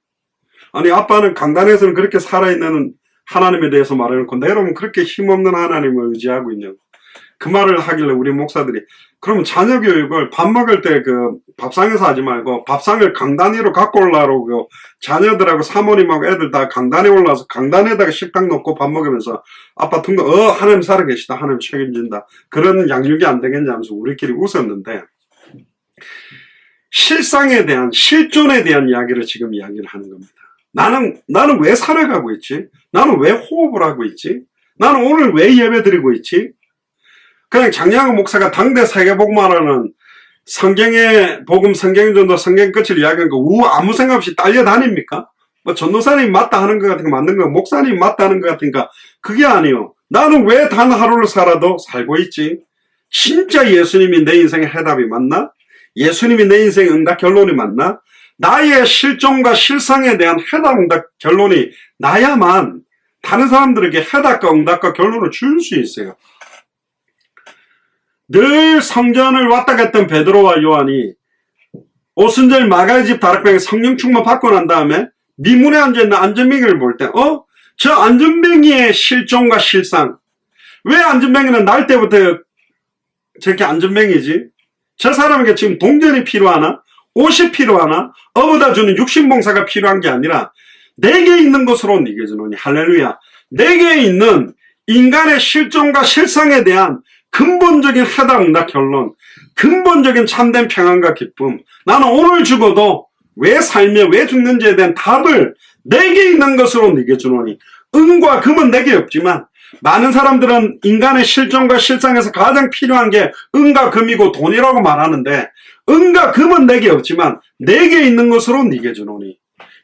아니 아빠는 강단에서는 그렇게 살아있는 하나님에 대해서 말해놓고 내려오면 그렇게 힘없는 하나님을 의지하고 있냐고. 그 말을 하길래 우리 목사들이 그러면 자녀 교육을 밥 먹을 때 그 밥상에서 하지 말고 밥상을 강단 위로 갖고 올라오고 자녀들하고 사모님하고 애들 다 강단에 올라와서 강단에다가 식당 놓고 밥 먹으면서 아빠 등록 하나님 살아계시다 하나님 책임진다 그런 양육이 안 되겠냐 하면서 우리끼리 웃었는데 실상에 대한 실존에 대한 이야기를 지금 이야기를 하는 겁니다. 나는 왜 살아가고 있지? 나는 왜 호흡을 하고 있지? 나는 오늘 왜 예배 드리고 있지? 그냥 장량호 목사가 당대 세계복음화라는 성경의 복음, 성경 전도, 성경 끝을 이야기하는 거 아무 생각 없이 딸려다닙니까? 뭐 전도사님이 맞다 하는 것 같은 거 맞는 거, 목사님이 맞다 하는 것 같으니까 그게 아니요. 나는 왜 단 하루를 살아도 살고 있지? 진짜 예수님이 내 인생의 해답이 맞나? 예수님이 내 인생의 응답 결론이 맞나? 나의 실존과 실상에 대한 해답 응답 결론이 나야만 다른 사람들에게 해답과 응답과 결론을 줄 수 있어요. 늘 성전을 왔다 갔던 베드로와 요한이 오순절 마가의 집 다락방에 성령 충만 받고 난 다음에 미문에 앉아있는 안전뱅이를 볼 때 저 안전뱅이의 실존과 실상 왜 안전뱅이는 날 때부터 저렇게 안전뱅이지? 저 사람에게 지금 동전이 필요하나? 옷이 필요하나? 어부다 주는 육신봉사가 필요한 게 아니라 내게 있는 것으로 네게 주노니 할렐루야. 내게 있는 인간의 실존과 실상에 대한 근본적인 해답 응답 결론, 근본적인 참된 평안과 기쁨. 나는 오늘 죽어도 왜 살며 왜 죽는지에 대한 답을 내게 있는 것으로 네게 주노니. 은과 금은 내게 없지만 많은 사람들은 인간의 실존과 실상에서 가장 필요한 게 은과 금이고 돈이라고 말하는데 은과 금은 내게 없지만 내게 있는 것으로 네게 주노니.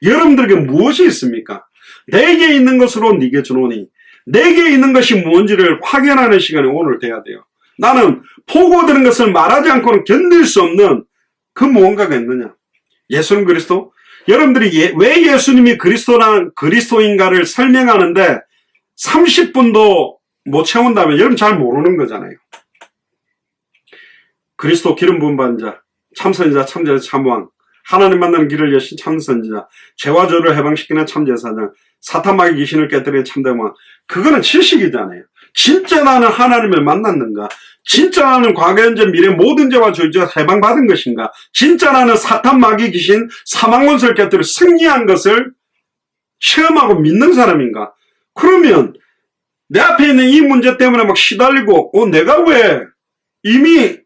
여러분들에게 무엇이 있습니까? 내게 있는 것으로 네게 주노니. 내게 있는 것이 무엇인지를 확인하는 시간이 오늘 돼야 돼요. 나는 포고드는 것을 말하지 않고는 견딜 수 없는 그 무언가가 있느냐. 예수는 그리스도? 여러분들이 왜 예수님이 그리스도인가를 설명하는데 30분도 못 채운다면 여러분 잘 모르는 거잖아요. 그리스도 기름 부은 반자, 참선지자, 참제자, 참왕, 하나님 만나는 길을 여신 참선지자, 죄와 저를 해방시키는 참제사장, 사탄마귀 귀신을 깨뜨리는 참대왕. 그거는 지식이잖아요. 진짜 나는 하나님을 만났는가? 진짜 나는 과거, 현재, 미래 모든 죄와 죄에서 해방받은 것인가? 진짜 나는 사탄마귀 귀신 사망원수를 깨뜨려 승리한 것을 체험하고 믿는 사람인가? 그러면 내 앞에 있는 이 문제 때문에 막 시달리고 내가 왜 이미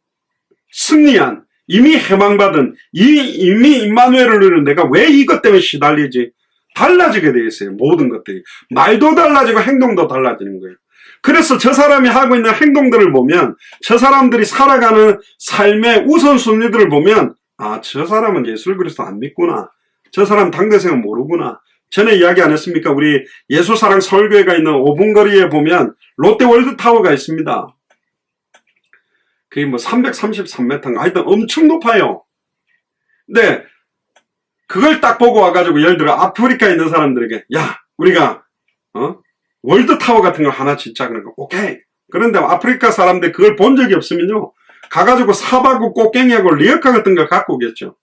승리한 이미 해방받은 이미 임마누엘을 누리는 내가 왜 이것 때문에 시달리지? 달라지게 되어 있어요. 모든 것들이. 말도 달라지고 행동도 달라지는 거예요. 그래서 저 사람이 하고 있는 행동들을 보면 저 사람들이 살아가는 삶의 우선순위들을 보면 저 사람은 예수 그리스도 안 믿구나. 저 사람 당대생은 모르구나. 전에 이야기 안 했습니까? 우리 예수사랑 서울교회가 있는 5분 거리에 보면 롯데월드타워가 있습니다. 그게 뭐 333m인가 하여튼 엄청 높아요. 근데 그걸 딱 보고 와가지고 예를 들어 아프리카에 있는 사람들에게 우리가 월드타워 같은 걸 하나 짓자 그러니까 오케이. 그런데 아프리카 사람들 그걸 본 적이 없으면요 가가지고 사바구 꽃갱이하고 리어카 같은 걸 갖고 오겠죠.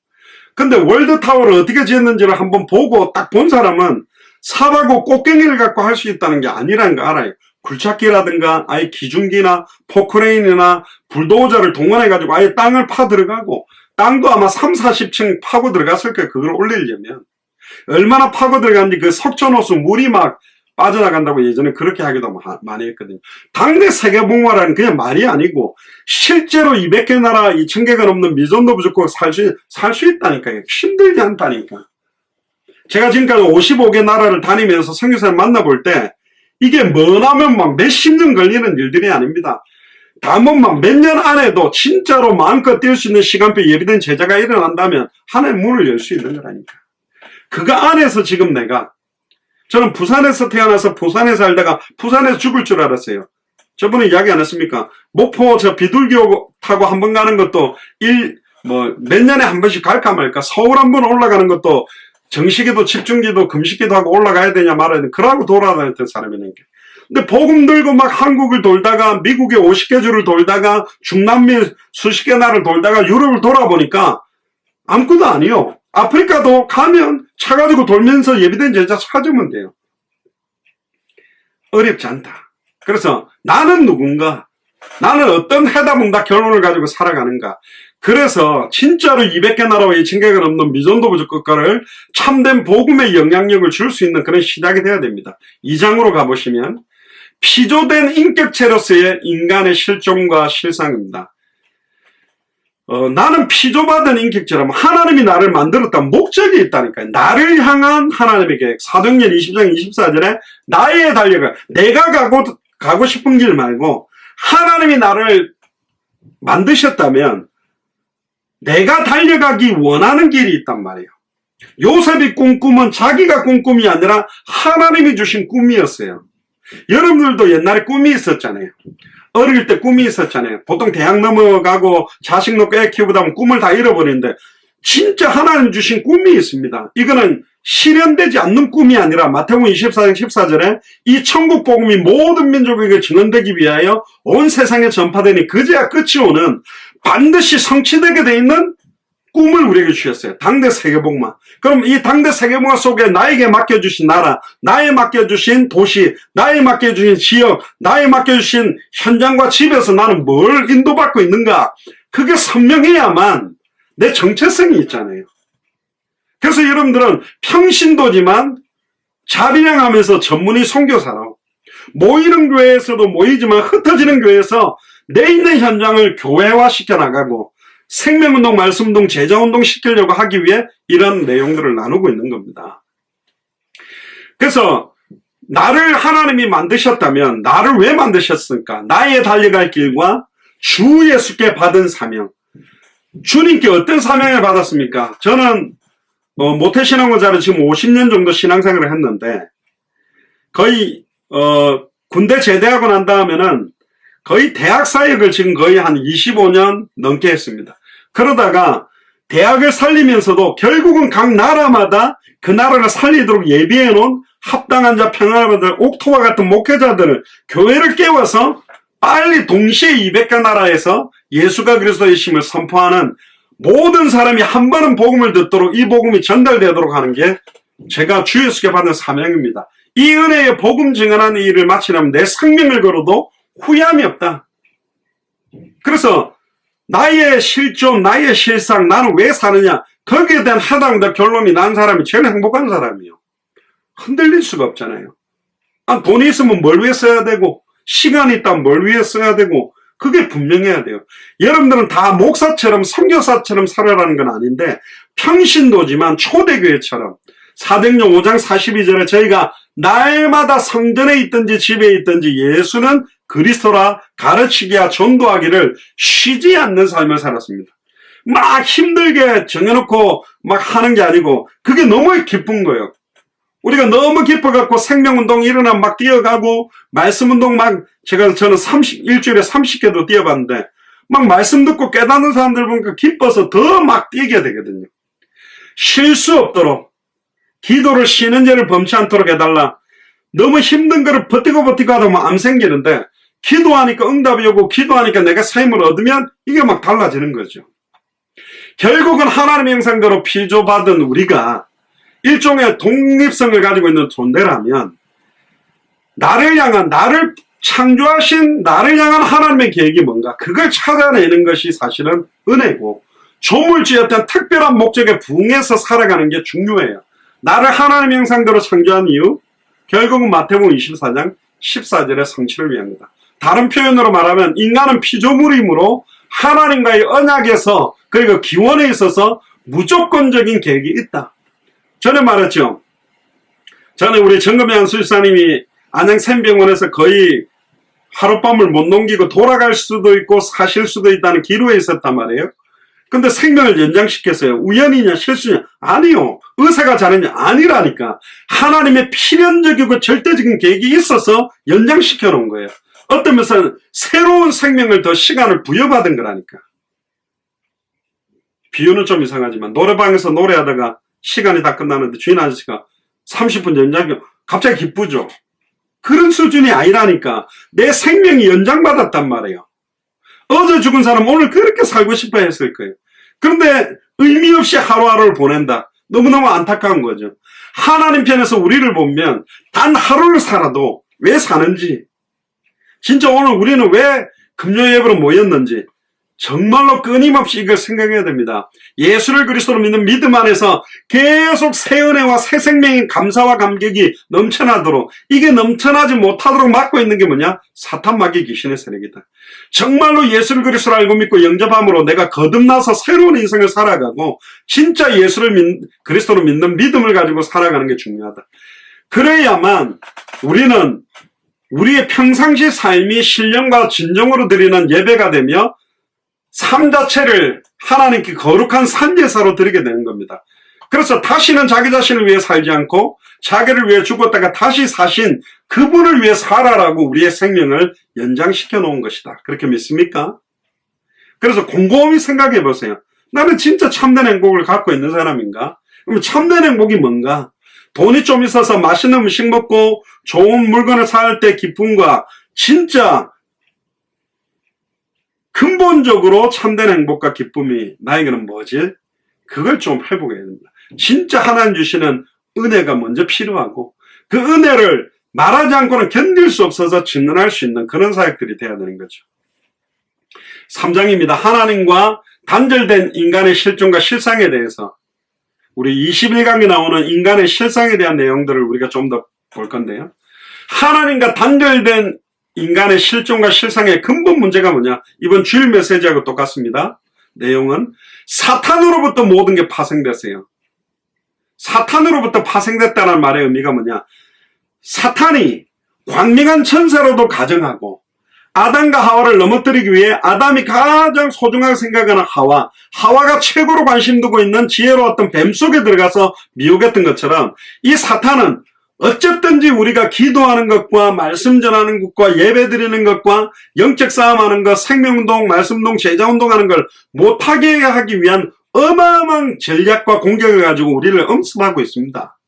근데 월드타워를 어떻게 지었는지를 한번 보고 딱 본 사람은 사바구 꽃갱이를 갖고 할 수 있다는 게 아니라는 거 알아요. 굴착기라든가 아예 기중기나 포크레인이나 불도저를 동원해가지고 아예 땅을 파 들어가고 땅도 아마 30-40층 파고 들어갔을 거예요. 그걸 올리려면 얼마나 파고 들어갔는지 그 석촌호수 물이 막 빠져나간다고 예전에 그렇게 하기도 많이 했거든요. 당대 세계봉화라는 그냥 말이 아니고 실제로 200개 나라 2000개가 넘는 미전도 부족국 살 수 있다니까요. 힘들지 않다니까. 제가 지금까지 55개 나라를 다니면서 선교사를 만나볼 때 이게 머나면 막 몇십 년 걸리는 일들이 아닙니다. 다만 막 몇 년 안에도 진짜로 마음껏 뛸 수 있는 시간표 예비된 제자가 일어난다면 하나의 문을 열 수 있는 거라니까. 그거 안에서 지금 저는 부산에서 태어나서 부산에 살다가 부산에서 죽을 줄 알았어요. 저번에 이야기 안 했습니까? 목포 저 비둘기호 타고 한 번 가는 것도 몇 년에 한 번씩 갈까 말까. 서울 한 번 올라가는 것도 정시기도 집중기도 금식기도 하고 올라가야 되냐 말아야 되냐. 그러고 돌아다녔던 사람이네. 근데 복음 들고 막 한국을 돌다가 미국에 50개 주를 돌다가 중남미 수십 개 나라를 돌다가 유럽을 돌아보니까 아무것도 아니요. 아프리카도 가면 차 가지고 돌면서 예비된 제자 찾으면 돼요. 어렵지 않다. 그래서 나는 누군가, 나는 어떤 해답응답 결론을 가지고 살아가는가. 그래서 진짜로 200개 나라와 2000개가 넘는 미전도 부족 국가를 참된 복음의 영향력을 줄 수 있는 그런 시작이 돼야 됩니다. 2장으로 가보시면 피조된 인격체로서의 인간의 실존과 실상입니다. 나는 피조받은 인격체라면 하나님이 나를 만들었다는 목적이 있다니까요. 나를 향한 하나님의 계획. 사도행전 20장 24절에 나의 달려가 내가 가고 싶은 길 말고 하나님이 나를 만드셨다면 내가 달려가기 원하는 길이 있단 말이에요. 요셉이 꾼 꿈은 자기가 꾼 꿈이 아니라 하나님이 주신 꿈이었어요. 여러분들도 옛날에 꿈이 있었잖아요. 어릴 때 꿈이 있었잖아요. 보통 대학 넘어가고 자식 놓고 애 키우다 보면 꿈을 다 잃어버리는데 진짜 하나님 주신 꿈이 있습니다. 이거는 실현되지 않는 꿈이 아니라 마태복음 24장 14절에 이 천국 복음이 모든 민족에게 증언되기 위하여 온 세상에 전파되니 그제야 끝이 오는 반드시 성취되게 돼 있는 꿈을 우리에게 주셨어요. 당대 세계복음화. 그럼 이 당대 세계복음화 속에 나에게 맡겨주신 나라, 나에 맡겨주신 도시, 나에 맡겨주신 지역, 나에 맡겨주신 현장과 집에서 나는 뭘 인도받고 있는가? 그게 선명해야만 내 정체성이 있잖아요. 그래서 여러분들은 평신도지만 자비량하면서 전문의 선교사로 모이는 교회에서도 모이지만 흩어지는 교회에서 내 있는 현장을 교회화 시켜나가고 생명운동, 말씀운동, 제자운동 시키려고 하기 위해 이런 내용들을 나누고 있는 겁니다. 그래서 나를 하나님이 만드셨다면 나를 왜 만드셨습니까? 나의 달려갈 길과 주 예수께 받은 사명. 주님께 어떤 사명을 받았습니까? 저는 모태신앙고자를 지금 50년 정도 신앙생활을 했는데 거의 군대 제대하고 난 다음에는 거의 대학 사역을 지금 거의 한 25년 넘게 했습니다. 그러다가 대학을 살리면서도 결국은 각 나라마다 그 나라를 살리도록 예비해 놓은 합당한 자, 평안한 자, 옥토와 같은 목회자들을 교회를 깨워서 빨리 동시에 200개 나라에서 예수가 그리스도의 심을 선포하는 모든 사람이 한 번은 복음을 듣도록 이 복음이 전달되도록 하는 게 제가 주 예수께 받는 사명입니다. 이 은혜의 복음 증언하는 일을 마치려면 내 생명을 걸어도 후회함이 없다. 그래서 나의 실존, 나의 실상, 나는 왜 사느냐, 거기에 대한 하당과 결론이 난 사람이 제일 행복한 사람이에요. 흔들릴 수가 없잖아요. 돈이 있으면 뭘 위해 써야 되고 시간이 있다면 뭘 위해 써야 되고 그게 분명해야 돼요. 여러분들은 다 목사처럼 선교사처럼 살아라는 건 아닌데 평신도지만 초대교회처럼 사도행전 5장 42절에 저희가 날마다 성전에 있든지 집에 있든지 예수는 그리스도라 가르치기와 전도하기를 쉬지 않는 삶을 살았습니다. 막 힘들게 정해놓고 막 하는 게 아니고 그게 너무 기쁜 거예요. 우리가 너무 기뻐갖고 생명운동 일어나면 막 뛰어가고 말씀운동 막 저는 일주일에 30개도 뛰어봤는데 막 말씀 듣고 깨닫는 사람들 보니까 기뻐서 더 막 뛰게 되거든요. 쉴 수 없도록 기도를 쉬는 죄를 범치 않도록 해달라. 너무 힘든 거를 버티고 하다 보면 암 생기는데 기도하니까 응답이 오고 기도하니까 내가 삶을 얻으면 이게 막 달라지는 거죠. 결국은 하나님의 형상대로 피조받은 우리가 일종의 독립성을 가지고 있는 존재라면 나를 창조하신 나를 향한 하나님의 계획이 뭔가 그걸 찾아내는 것이 사실은 은혜고 조물주였던 특별한 목적에 부응해서 살아가는 게 중요해요. 나를 하나님의 형상대로 창조한 이유 결국은 마태복음 24장 14절의 성취를 위한 거다. 다른 표현으로 말하면 인간은 피조물이므로 하나님과의 언약에서 그리고 기원에 있어서 무조건적인 계획이 있다. 전에 말했죠. 전에 우리 정금양 수의사님이 안양샘병원에서 거의 하룻밤을 못 넘기고 돌아갈 수도 있고 사실 수도 있다는 기로에 있었단 말이에요. 근데 생명을 연장시켰어요. 우연이냐 실수냐? 아니요. 의사가 잘했냐? 아니라니까. 하나님의 필연적이고 절대적인 계획이 있어서 연장시켜 놓은 거예요. 어떤 면에서는 새로운 생명을 더 시간을 부여받은 거라니까. 비유는 좀 이상하지만 노래방에서 노래하다가 시간이 다 끝나는데 주인 아저씨가 30분 연장이 갑자기 기쁘죠. 그런 수준이 아니라니까. 내 생명이 연장받았단 말이에요. 어제 죽은 사람 오늘 그렇게 살고 싶어 했을 거예요. 그런데 의미 없이 하루하루를 보낸다. 너무너무 안타까운 거죠. 하나님 편에서 우리를 보면 단 하루를 살아도 왜 사는지, 진짜 오늘 우리는 왜 금요 예배로 모였는지 정말로 끊임없이 이걸 생각해야 됩니다. 예수를 그리스도로 믿는 믿음 안에서 계속 새 은혜와 새 생명의 감사와 감격이 넘쳐나도록, 이게 넘쳐나지 못하도록 막고 있는 게 뭐냐? 사탄 마귀 귀신의 세력이다. 정말로 예수를 그리스도로 알고 믿고 영접함으로 내가 거듭나서 새로운 인생을 살아가고 진짜 예수를 그리스도로 믿는 믿음을 가지고 살아가는 게 중요하다. 그래야만 우리는 우리의 평상시 삶이 신령과 진정으로 드리는 예배가 되며 삶 자체를 하나님께 거룩한 산제사로 드리게 되는 겁니다. 그래서 다시는 자기 자신을 위해 살지 않고 자기를 위해 죽었다가 다시 사신 그분을 위해 살아라고 우리의 생명을 연장시켜 놓은 것이다. 그렇게 믿습니까? 그래서 곰곰이 생각해 보세요. 나는 진짜 참된 행복을 갖고 있는 사람인가? 그럼 참된 행복이 뭔가? 돈이 좀 있어서 맛있는 음식 먹고 좋은 물건을 살 때 기쁨과 진짜 근본적으로 참된 행복과 기쁨이 나에게는 뭐지? 그걸 좀 회복해야 됩니다. 진짜 하나님 주시는 은혜가 먼저 필요하고 그 은혜를 말하지 않고는 견딜 수 없어서 증언할 수 있는 그런 사역들이 되어야 되는 거죠. 3장입니다. 하나님과 단절된 인간의 실존과 실상에 대해서 우리 21강에 나오는 인간의 실상에 대한 내용들을 우리가 좀 더 볼 건데요. 하나님과 단절된 인간의 실존과 실상의 근본 문제가 뭐냐? 이번 주일 메시지하고 똑같습니다. 내용은 사탄으로부터 모든 게 파생됐어요. 사탄으로부터 파생됐다는 말의 의미가 뭐냐? 사탄이 광명한 천사로도 가정하고 아담과 하와를 넘어뜨리기 위해 아담이 가장 소중하게 생각하는 하와가 최고로 관심 두고 있는 지혜로웠던 뱀 속에 들어가서 미혹했던 것처럼 이 사탄은 어쨌든지 우리가 기도하는 것과 말씀 전하는 것과 예배 드리는 것과 영적 싸움하는 것, 생명운동, 말씀운동, 제자운동하는 걸 못하게 하기 위한 어마어마한 전략과 공격을 가지고 우리를 엄습하고 있습니다.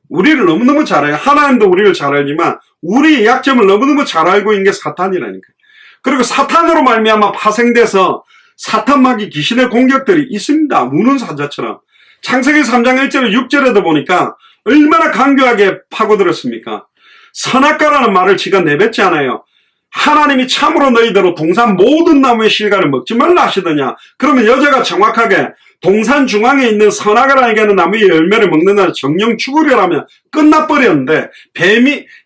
우리를 너무너무 잘 알아요. 하나님도 우리를 잘 알지만 우리의 약점을 너무너무 잘 알고 있는 게 사탄이라니까요. 그리고 사탄으로 말미암아 파생돼서 사탄마귀 귀신의 공격들이 있습니다. 무는 사자처럼. 창세기 3장 1절 6절에도 보니까 얼마나 강교하게 파고들었습니까? 선악과라는 말을 지가 내뱉지 않아요. 하나님이 참으로 너희대로 동산 모든 나무의 실과를 먹지 말라 하시더냐. 그러면 여자가 정확하게 동산 중앙에 있는 선악을 알게 하는 나무의 열매를 먹는다는 정령 죽으려라면 끝나버렸는데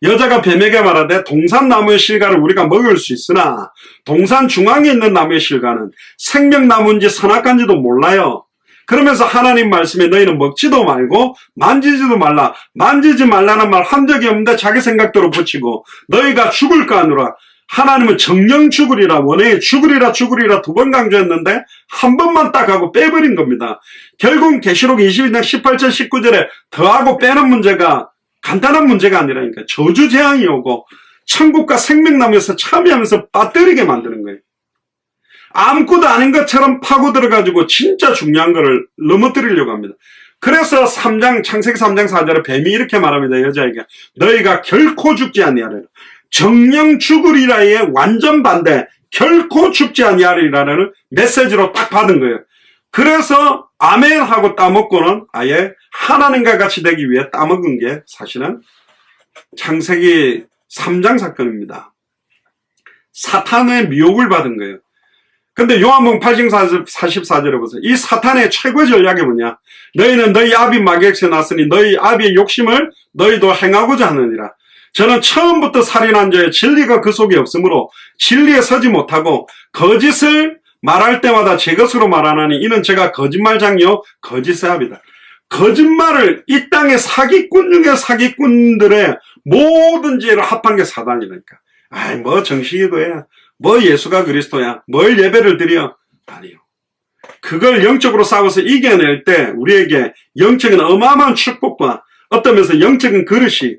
여자가 뱀에게 말하되 동산 나무의 실과를 우리가 먹을 수 있으나 동산 중앙에 있는 나무의 실과는 생명나무인지 선악과인지도 몰라요. 그러면서 하나님 말씀에 너희는 먹지도 말고 만지지도 말라. 만지지 말라는 말 한 적이 없는데 자기 생각대로 붙이고 너희가 죽을까 하노라. 하나님은 정령 죽으리라, 원해 죽으리라 2번 강조했는데 한 번만 딱 하고 빼버린 겁니다. 결국 계시록 22장 18절 19절에 더하고 빼는 문제가 간단한 문제가 아니라니까 저주 재앙이 오고 천국과 생명나무에서 참여하면서 빠뜨리게 만드는 거예요. 아무것도 아닌 것처럼 파고들어가지고 진짜 중요한 거를 넘어뜨리려고 합니다. 그래서 창세기 3장 4절에 뱀이 이렇게 말합니다. 여자에게 너희가 결코 죽지 아니하리라. 정령 죽으리라의 완전 반대, 결코 죽지 아니하리라는 메시지로 딱 받은 거예요. 그래서 아멘 하고 따먹고는 아예 하나님과 같이 되기 위해 따먹은 게 사실은 창세기 3장 사건입니다. 사탄의 미혹을 받은 거예요. 근데 요한복음 8장 44절에 보세요. 이 사탄의 최고 전략이 뭐냐? 너희는 너희 아비 마귀에게서 났으니 너희 아비의 욕심을 너희도 행하고자 하느니라. 저는 처음부터 살인한 자의 진리가 그 속에 없으므로 진리에 서지 못하고 거짓을 말할 때마다 제 것으로 말하나니 이는 제가 거짓말장이요 거짓의 아비다. 거짓말을 이 땅의 사기꾼 중에 사기꾼들의 모든 죄를 합한 게 사단이라니까. 아이 뭐 정식기도야, 뭐 예수가 그리스도야, 뭘 예배를 드려. 아니요. 그걸 영적으로 싸워서 이겨낼 때 우리에게 영적인 어마어마한 축복과 어떤 면에서 영적인 그릇이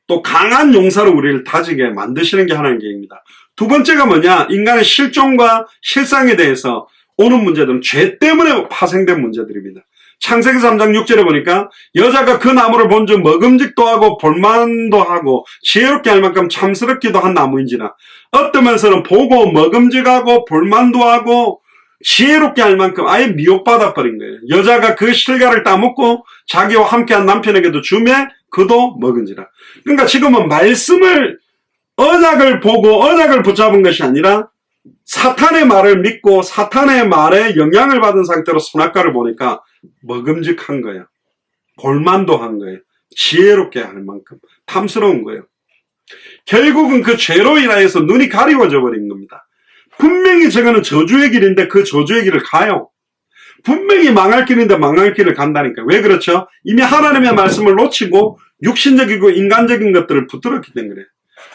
또 강한 용사로 우리를 다지게 만드시는 게 하나님 계획입니다. 두 번째가 뭐냐? 인간의 실존과 실상에 대해서 오는 문제들은 죄 때문에 파생된 문제들입니다. 창세기 3장 6절에 보니까 여자가 그 나무를 본즉 먹음직도 하고 볼만도 하고 지혜롭게 할 만큼 참스럽기도 한 나무인지라. 어떤 면에서는 보고 먹음직하고 볼만도 하고 지혜롭게 할 만큼 아예 미혹받아 버린 거예요. 여자가 그 실과를 따먹고 자기와 함께한 남편에게도 주매 그도 먹은지라. 그러니까 지금은 말씀을 언약을 보고 언약을 붙잡은 것이 아니라 사탄의 말을 믿고 사탄의 말에 영향을 받은 상태로 선악과를 보니까 먹음직한 거예요. 볼만도 한 거예요. 지혜롭게 할 만큼 탐스러운 거예요. 결국은 그 죄로 인하여서 눈이 가리워져 버린 겁니다. 분명히 저거는 저주의 길인데 그 저주의 길을 가요. 분명히 망할 길인데 망할 길을 간다니까. 왜 그렇죠? 이미 하나님의 말씀을 놓치고 육신적이고 인간적인 것들을 붙들었기 때문에.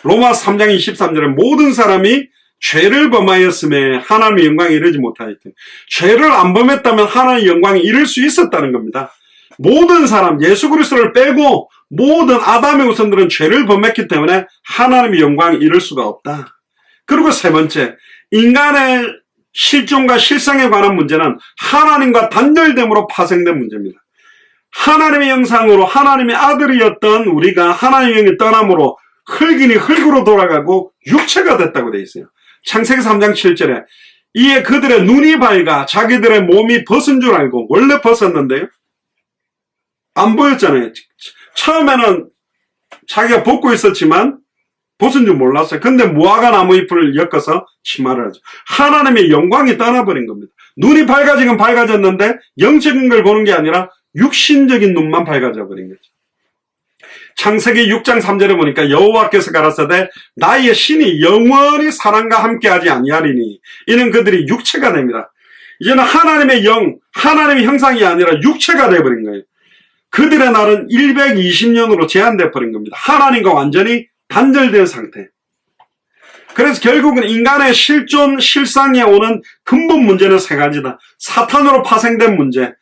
로마 3장 23절에 모든 사람이 죄를 범하였음에 하나님의 영광에 이르지 못하였더니 죄를 안 범했다면 하나님의 영광에 이를 수 있었다는 겁니다. 모든 사람 예수 그리스도를 빼고 모든 아담의 후손들은 죄를 범했기 때문에 하나님의 영광에 이를 수가 없다. 그리고 세 번째, 인간의 실존과 실상에 관한 문제는 하나님과 단절됨으로 파생된 문제입니다. 하나님의 형상으로 하나님의 아들이었던 우리가 하나님의 영이 떠남으로 흙이니 흙으로 돌아가고 육체가 됐다고 되어 있어요. 창세기 3장 7절에 이에 그들의 눈이 밝아 자기들의 몸이 벗은 줄 알고, 원래 벗었는데요 안 보였잖아요. 처음에는 자기가 벗고 있었지만 벗은 줄 몰랐어요. 근데 무화과 나무 잎을 엮어서 치마를 하죠. 하나님의 영광이 떠나버린 겁니다. 눈이 밝아지긴 밝아졌는데 영적인 걸 보는 게 아니라 육신적인 눈만 밝아져 버린 거죠. 창세기 6장 3절에 보니까 여호와께서 가라사대 나의 신이 영원히 사람과 함께하지 아니하리니 이는 그들이 육체가 됩니다. 이제는 하나님의 영, 하나님의 형상이 아니라 육체가 돼버린 거예요. 그들의 날은 120년으로 제한돼 버린 겁니다. 하나님과 완전히 단절된 상태. 그래서 결국은 인간의 실존, 실상에 오는 근본 문제는 세 가지다. 사탄으로 파생된 문제,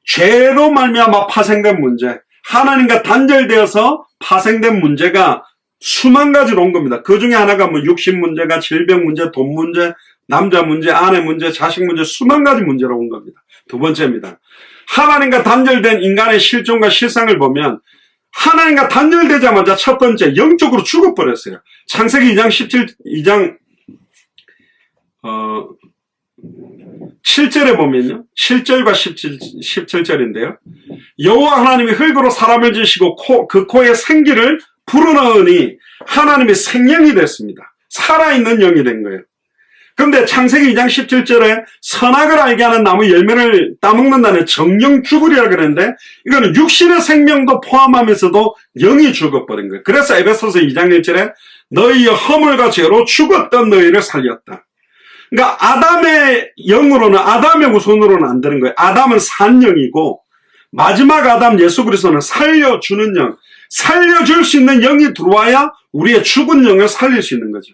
죄로 말미암아 파생된 문제, 하나님과 단절되어서 파생된 문제가 수만 가지로 온 겁니다. 그 중에 하나가 뭐 육신 문제가 질병 문제, 돈 문제, 남자 문제, 아내 문제, 자식 문제, 수만 가지 문제로 온 겁니다. 두 번째입니다. 하나님과 단절된 인간의 실존과 실상을 보면 하나님과 단절되자마자 첫 번째 영적으로 죽어버렸어요. 창세기 2장 7절에 보면요. 7절과 17절인데요. 여호와 하나님이 흙으로 사람을 지으시고 그 코에 생기를 불어넣으니 하나님의 생명이 됐습니다. 살아있는 영이 된 거예요. 그런데 창세기 2장 17절에 선악을 알게 하는 나무 열매를 따먹는다는 정령 죽으리라 그랬는데 이거는 육신의 생명도 포함하면서도 영이 죽어버린 거예요. 그래서 에베소서 2장 1절에 너희의 허물과 죄로 죽었던 너희를 살렸다. 그러니까 아담의 영으로는, 아담의 후손으로는 안 되는 거예요. 아담은 산 영이고 마지막 아담 예수 그리스도는 살려주는 영, 살려줄 수 있는 영이 들어와야 우리의 죽은 영을 살릴 수 있는 거죠.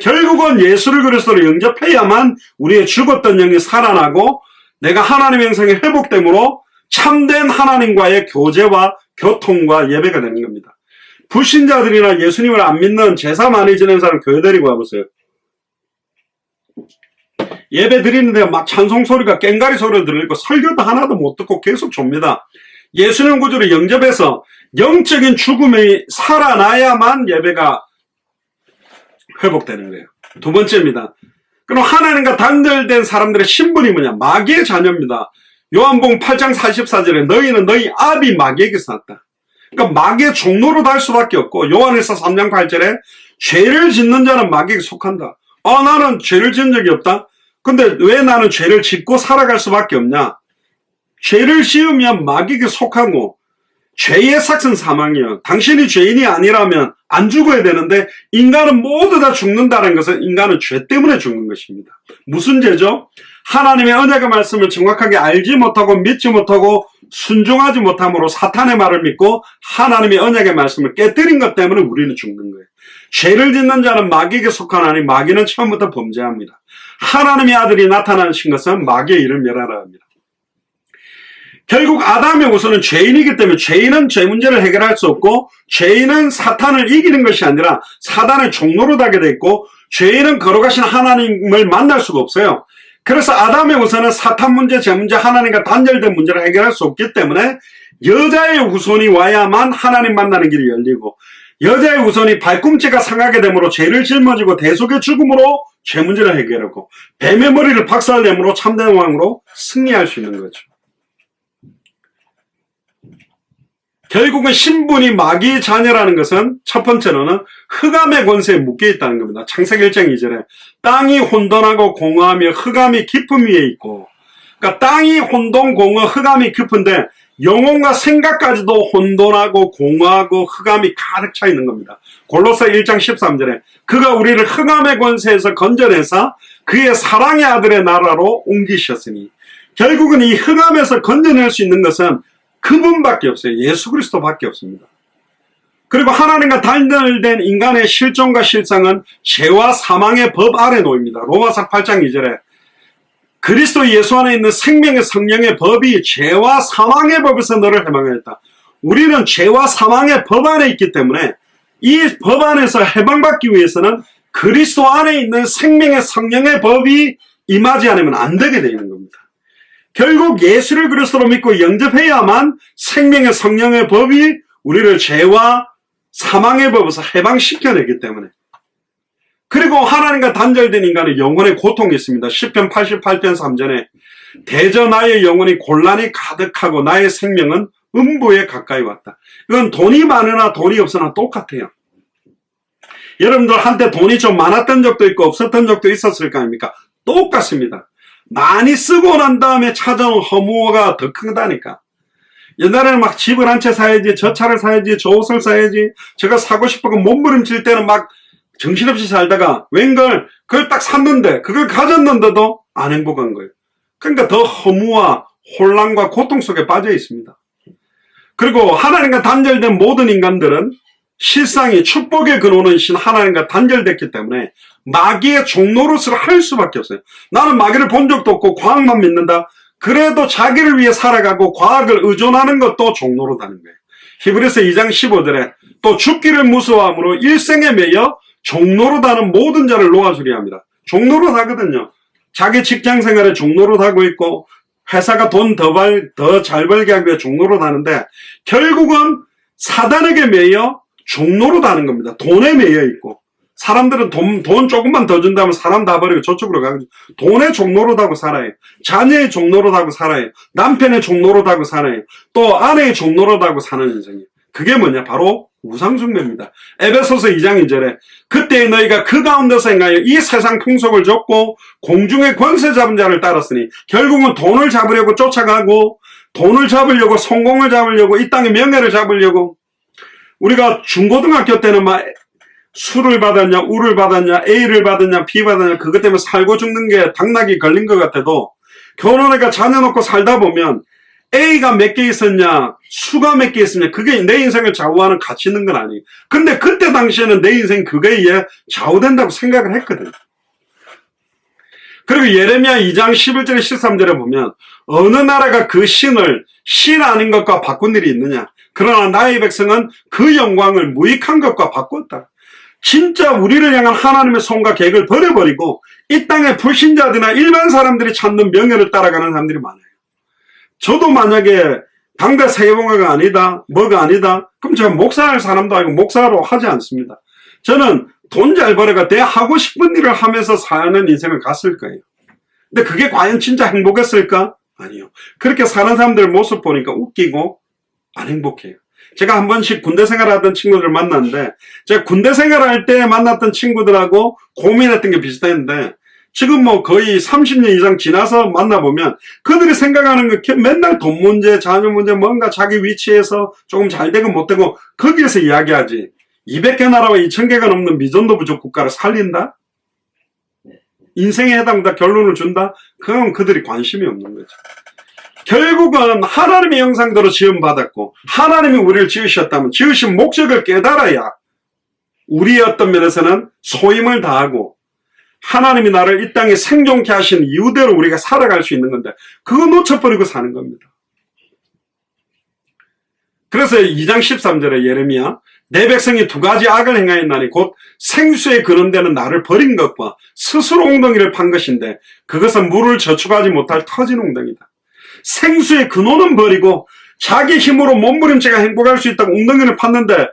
결국은 예수를 그리스도로 영접해야만 우리의 죽었던 영이 살아나고 내가 하나님의 형상에 회복됨으로 참된 하나님과의 교제와 교통과 예배가 되는 겁니다. 불신자들이나 예수님을 안 믿는 제사 많이 지내는 사람 교회 데리고 와보세요. 예배 드리는데 막 찬송 소리가 꽹가리 소리가 들리고 설교도 하나도 못 듣고 계속 좁니다. 예수님 구주를 영접해서 영적인 죽음이 살아나야만 예배가 회복되는 거예요. 두 번째입니다. 그럼 하나님과 단절된 사람들의 신분이 뭐냐? 마귀의 자녀입니다. 요한복음 8장 44절에 너희는 너희 아비 마귀에게서 났다. 그러니까 마귀의 종로로 달 수밖에 없고 요한일서 3장 8절에 죄를 짓는 자는 마귀에게 속한다. 나는 죄를 지은 적이 없다. 근데 왜 나는 죄를 짓고 살아갈 수밖에 없냐? 죄를 지으면 마귀에게 속하고 죄의 삭은 사망이요. 당신이 죄인이 아니라면 안 죽어야 되는데 인간은 모두 다 죽는다는 것은 인간은 죄 때문에 죽는 것입니다. 무슨 죄죠? 하나님의 언약의 말씀을 정확하게 알지 못하고 믿지 못하고 순종하지 못함으로 사탄의 말을 믿고 하나님의 언약의 말씀을 깨뜨린 것 때문에 우리는 죽는 거예요. 죄를 짓는 자는 마귀에게 속하나니 마귀는 처음부터 범죄합니다. 하나님의 아들이 나타나신 것은 마귀의 일을 멸하라 합니다. 결국 아담의 우선은 죄인이기 때문에 죄인은 죄 문제를 해결할 수 없고 죄인은 사탄을 이기는 것이 아니라 사단의 종로로 가게 돼 있고 죄인은 걸어가신 하나님을 만날 수가 없어요. 그래서 아담의 우선은 사탄 문제, 죄 문제, 하나님과 단절된 문제를 해결할 수 없기 때문에 여자의 후손이 와야만 하나님 만나는 길이 열리고 여자의 후손이 발꿈치가 상하게 되므로 죄를 짊어지고 대속의 죽음으로 죄 문제를 해결하고 뱀의 머리를 박살내므로 참된 왕으로 승리할 수 있는 거죠. 결국은 신분이 마귀의 자녀라는 것은 첫 번째로는 흑암의 권세에 묶여 있다는 겁니다. 창세기 1장 2절에 땅이 혼돈하고 공허하며 흑암이 깊음 위에 있고, 그러니까 땅이 혼돈, 공허, 흑암이 깊은데 영혼과 생각까지도 혼돈하고 공허하고 흑암이 가득 차 있는 겁니다. 골로새 1장 13절에 그가 우리를 흑암의 권세에서 건져내사 그의 사랑의 아들의 나라로 옮기셨으니, 결국은 이 흑암에서 건져낼 수 있는 것은 그분밖에 없어요. 예수 그리스도밖에 없습니다. 그리고 하나님과 단절된 인간의 실존과 실상은 죄와 사망의 법 아래 놓입니다. 로마서 8장 2절에 그리스도 예수 안에 있는 생명의 성령의 법이 죄와 사망의 법에서 너를 해방하였다. 우리는 죄와 사망의 법 안에 있기 때문에 이 법 안에서 해방받기 위해서는 그리스도 안에 있는 생명의 성령의 법이 임하지 않으면 안 되게 되어 있는 겁니다. 결국 예수를 그리스도로 믿고 영접해야만 생명의 성령의 법이 우리를 죄와 사망의 법에서 해방시켜내기 때문에. 그리고 하나님과 단절된 인간은 영혼의 고통이 있습니다. 시편 88편 3절에 대저 나의 영혼이 곤란이 가득하고 나의 생명은 음부에 가까이 왔다. 이건 돈이 많으나 돈이 없으나 똑같아요. 여러분들 한때 돈이 좀 많았던 적도 있고 없었던 적도 있었을 거 아닙니까? 똑같습니다. 많이 쓰고 난 다음에 찾아온 허무가 더 크다니까. 옛날에는 막 집을 한 채 사야지, 저 차를 사야지, 저 옷을 사야지, 제가 사고 싶고 몸부림칠 때는 막 정신없이 살다가 웬걸 그걸 딱 샀는데 그걸 가졌는데도 안 행복한 거예요. 그러니까 더 허무와 혼란과 고통 속에 빠져 있습니다. 그리고 하나님과 단절된 모든 인간들은 실상이 축복의 근원은 신 하나님과 단절됐기 때문에 마귀의 종노릇을 할 수밖에 없어요. 나는 마귀를 본 적도 없고 과학만 믿는다. 그래도 자기를 위해 살아가고 과학을 의존하는 것도 종노릇하는 거예요. 히브리서 2장 15절에 또 죽기를 무서워함으로 일생에 매여 종노릇하는 모든 자를 놓아주려 합니다. 종노릇하거든요. 자기 직장 생활에 종노릇하고 있고 회사가 돈 더 잘 벌게 하기 위해 종노릇하는데 결국은 사단에게 매여 종노릇하는 겁니다. 돈에 매여 있고 사람들은 돈 조금만 더 준다면 사람 다 버리고 저쪽으로 가거든요. 돈의 종노릇하고 살아요. 자녀의 종노릇하고 살아요. 남편의 종노릇하고 살아요. 또 아내의 종노릇하고 사는 인생이에요. 그게 뭐냐? 바로 우상숭배입니다. 에베소서 2장 2절에 그때 너희가 그 가운데서 행하여 이 세상 풍속을 좇고 공중의 권세 잡은 자를 따랐으니 결국은 돈을 잡으려고 쫓아가고 돈을 잡으려고 성공을 잡으려고 이 땅의 명예를 잡으려고. 우리가 중고등학교 때는 막 술을 받았냐, 우를 받았냐, A를 받았냐, B 받았냐, 그것 때문에 살고 죽는 게 당나귀 걸린 것 같아도 결혼해가 자녀 놓고 살다 보면 A가 몇 개 있었냐, 수가 몇 개 있었냐, 그게 내 인생을 좌우하는 가치 있는 건 아니에요. 근데 그때 당시에는 내 인생 그거에 의해 좌우된다고 생각을 했거든요. 그리고 예레미야 2장 11절 13절에 보면 어느 나라가 그 신을 신 아닌 것과 바꾼 일이 있느냐. 그러나 나의 백성은 그 영광을 무익한 것과 바꿨다. 진짜 우리를 향한 하나님의 손과 계획을 버려버리고 이 땅의 불신자들이나 일반 사람들이 찾는 명예를 따라가는 사람들이 많아요. 저도 만약에 당대 세계봉화가 아니다, 뭐가 아니다, 그럼 제가 목사할 사람도 아니고 목사로 하지 않습니다. 저는 돈 잘 벌어가 내 하고 싶은 일을 하면서 사는 인생을 갔을 거예요. 근데 그게 과연 진짜 행복했을까? 아니요. 그렇게 사는 사람들 모습 보니까 웃기고 안 행복해요. 제가 한 번씩 군대 생활하던 친구들을 만났는데 제가 군대 생활할 때 만났던 친구들하고 고민했던 게 비슷했는데 지금 뭐 거의 30년 이상 지나서 만나보면 그들이 생각하는 거 맨날 돈 문제, 자녀 문제, 뭔가 자기 위치에서 조금 잘 되고 못 되고 거기에서 이야기하지. 200개 나라와 2000개가 넘는 미전도 부족 국가를 살린다? 인생에 해당한다 결론을 준다? 그건 그들이 관심이 없는 거죠. 결국은 하나님의 형상대로 지음받았고 하나님이 우리를 지으셨다면 지으신 목적을 깨달아야 우리의 어떤 면에서는 소임을 다하고 하나님이 나를 이 땅에 생존케 하신 이유대로 우리가 살아갈 수 있는 건데 그거 놓쳐버리고 사는 겁니다. 그래서 2장 13절에 예레미야 내 백성이 두 가지 악을 행하였나니 곧 생수에 근원되는 나를 버린 것과 스스로 웅덩이를 판 것인데 그것은 물을 저축하지 못할 터진 웅덩이다. 생수의 근원은 버리고 자기 힘으로 몸부림체가 행복할 수 있다고 웅덩이를 팠는데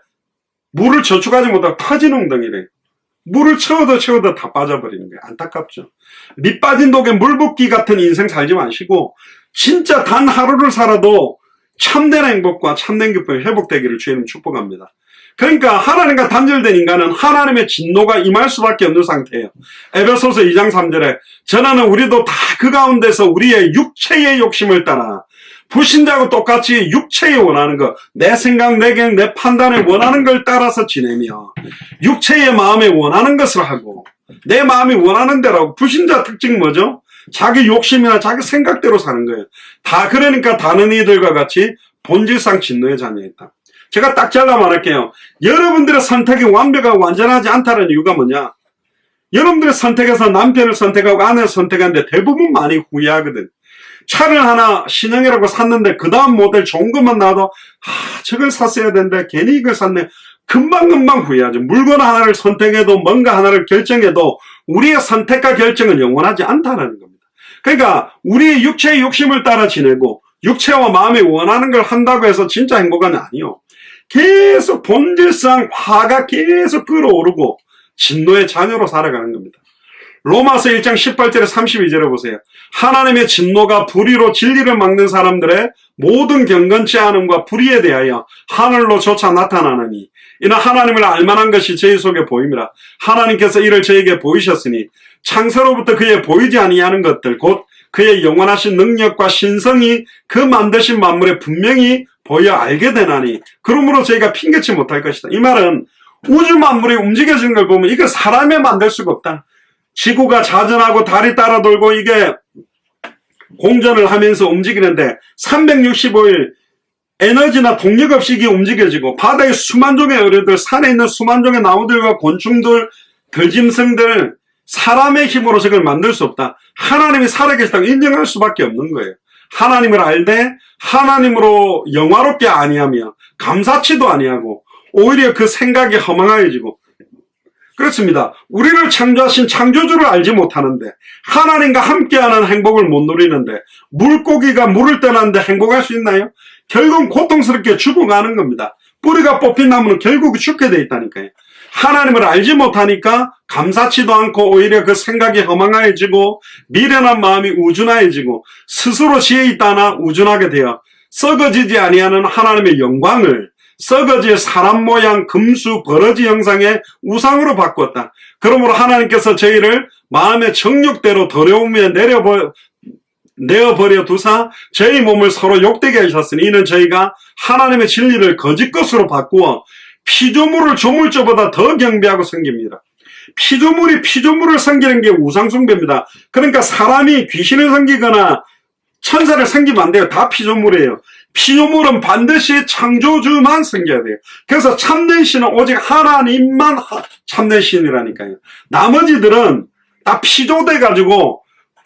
물을 저축하지 못할 터진 웅덩이래. 물을 채워도 다 빠져버리는 거예요. 안타깝죠. 밑 빠진 독에 물 붓기 같은 인생 살지 마시고 진짜 단 하루를 살아도 참된 행복과 참된 기쁨이 회복되기를 주님 축복합니다. 그러니까 하나님과 단절된 인간은 하나님의 진노가 임할 수밖에 없는 상태예요. 에베소서 2장 3절에 전하는 우리도 다 그 가운데서 우리의 육체의 욕심을 따라 불신자하고 똑같이 육체에 원하는 것, 내 생각, 내 계획, 내 판단에 원하는 걸 따라서 지내며 육체의 마음에 원하는 것을 하고 내 마음이 원하는 대로 불신자 특징 뭐죠? 자기 욕심이나 자기 생각대로 사는 거예요. 다 그러니까 다른 이들과 같이 본질상 진노의 자녀였다. 제가 딱 잘라 말할게요. 여러분들의 선택이 완벽하고 완전하지 않다는 이유가 뭐냐? 여러분들의 선택에서 남편을 선택하고 아내를 선택하는데 대부분 많이 후회하거든. 차를 하나 신형이라고 샀는데 그 다음 모델 좋은 것만 나와도 저걸 샀어야 되는데 괜히 이걸 샀네. 금방금방 후회하죠. 물건 하나를 선택해도 뭔가 하나를 결정해도 우리의 선택과 결정은 영원하지 않다는 겁니다. 그러니까 우리의 육체의 욕심을 따라 지내고 육체와 마음이 원하는 걸 한다고 해서 진짜 행복은 아니요. 계속 본질상 화가 계속 끌어오르고 진노의 자녀로 살아가는 겁니다. 로마서 1장 18절에 32절에 보세요. 하나님의 진노가 불의로 진리를 막는 사람들의 모든 경건치 않음과 불의에 대하여 하늘로조차 나타나느니 이는 하나님을 알만한 것이 저희 속에 보임이라. 하나님께서 이를 저에게 보이셨으니 창세로부터 그의 보이지 아니하는 것들 곧 그의 영원하신 능력과 신성이 그 만드신 만물에 분명히 보여 알게 되나니 그러므로 저희가 핑계치 못할 것이다. 이 말은 우주 만물이 움직여지는 걸 보면 이거 사람이 만들 수가 없다. 지구가 자전하고 달이 따라 돌고 이게 공전을 하면서 움직이는데 365일 에너지나 동력 없이 이게 움직여지고 바다의 수만 종의 어류들, 산에 있는 수만 종의 나무들과 곤충들, 들짐승들 사람의 힘으로 저걸 만들 수 없다. 하나님이 살아계시다고 인정할 수밖에 없는 거예요. 하나님을 알되 하나님으로 영화롭게 아니하며 감사치도 아니하고 오히려 그 생각이 허망해지고 그렇습니다. 우리를 창조하신 창조주를 알지 못하는데 하나님과 함께하는 행복을 못 누리는데 물고기가 물을 떠나는데 행복할 수 있나요? 결국은 고통스럽게 죽어가는 겁니다. 뿌리가 뽑힌 나무는 결국 죽게 돼 있다니까요. 하나님을 알지 못하니까 감사치도 않고 오히려 그 생각이 허망해지고 미련한 마음이 우둔해지고 스스로 지혜 있다나 우둔하게 되어 썩어지지 아니하는 하나님의 영광을 썩어질 사람 모양 금수 버러지 형상의 우상으로 바꿨다. 그러므로 하나님께서 저희를 마음의 정욕대로 더러움에 내어버려 두사 저희 몸을 서로 욕되게 하셨으니 이는 저희가 하나님의 진리를 거짓 것으로 바꾸어 피조물을 조물주보다 더 경배하고 섬깁니다. 피조물이 피조물을 섬기는 게 우상숭배입니다. 그러니까 사람이 귀신을 섬기거나 천사를 섬기면 안 돼요. 다 피조물이에요. 피조물은 반드시 창조주만 섬겨야 돼요. 그래서 참된 신은 오직 하나님만 참된 신이라니까요. 나머지들은 다 피조돼가지고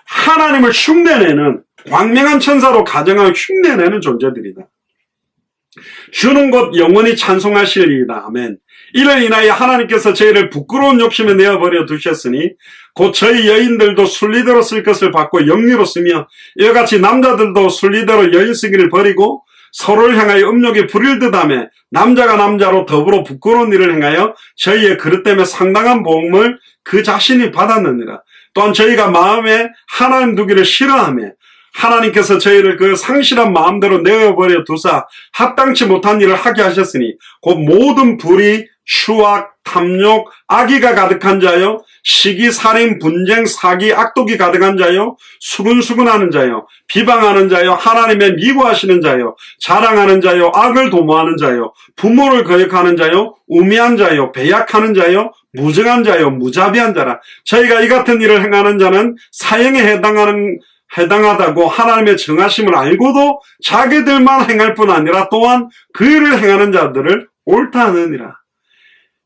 하나님을 흉내내는 광명한 천사로 가정하고 흉내내는 존재들이다. 주는 곧 영원히 찬송하실리이다. 아멘. 이를 인하여 하나님께서 저희를 부끄러운 욕심에 내어버려 두셨으니 곧 저희 여인들도 순리대로 쓸 것을 받고 영리로 쓰며 이와 같이 남자들도 순리대로 여인 쓰기를 버리고 서로를 향하여 음욕이 부릴 듯하며 남자가 남자로 더불어 부끄러운 일을 행하여 저희의 그릇 때문에 상당한 보응을 그 자신이 받았느니라. 또한 저희가 마음에 하나님 두기를 싫어하며 하나님께서 저희를 그 상실한 마음대로 내어버려 두사 합당치 못한 일을 하게 하셨으니 곧 모든 불의, 추악, 탐욕, 악의가 가득한 자여 시기, 살인, 분쟁, 사기, 악독이 가득한 자요, 수근수근하는 자요, 비방하는 자요, 하나님의 미워하시는 자요, 자랑하는 자요, 악을 도모하는 자요, 부모를 거역하는 자요, 우매한 자요, 배약하는 자요, 무정한 자요, 무자비한 자라. 저희가 이 같은 일을 행하는 자는 사형에 해당하다고 하나님의 정하심을 알고도 자기들만 행할 뿐 아니라 또한 그 일을 행하는 자들을 옳다 하느니라.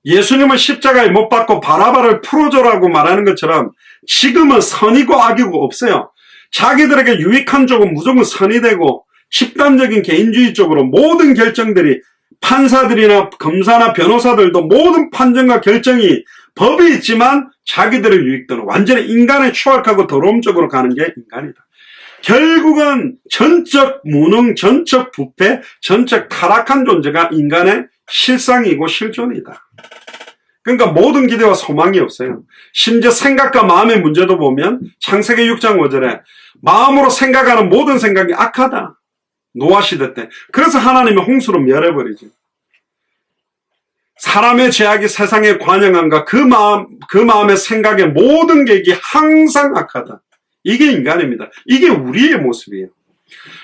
예수님은 십자가에 못 박고 바라바를 풀어줘라고 말하는 것처럼 지금은 선이고 악이고 없어요. 자기들에게 유익한 쪽은 무조건 선이 되고 집단적인 개인주의 쪽으로 모든 결정들이 판사들이나 검사나 변호사들도 모든 판정과 결정이 법이 있지만 자기들의 유익대로 완전히 인간의 추악하고 더러움 쪽으로 가는 게 인간이다. 결국은 전적 무능, 전적 부패, 전적 타락한 존재가 인간의 실상이고 실존이다. 그러니까 모든 기대와 소망이 없어요. 심지어 생각과 마음의 문제도 보면 창세기 6장 5절에 마음으로 생각하는 모든 생각이 악하다. 노아 시대 때. 그래서 하나님이 홍수로 멸해버리죠. 사람의 죄악이 세상에 관영함과 그 마음의 생각의 모든 계획이 항상 악하다. 이게 인간입니다. 이게 우리의 모습이에요.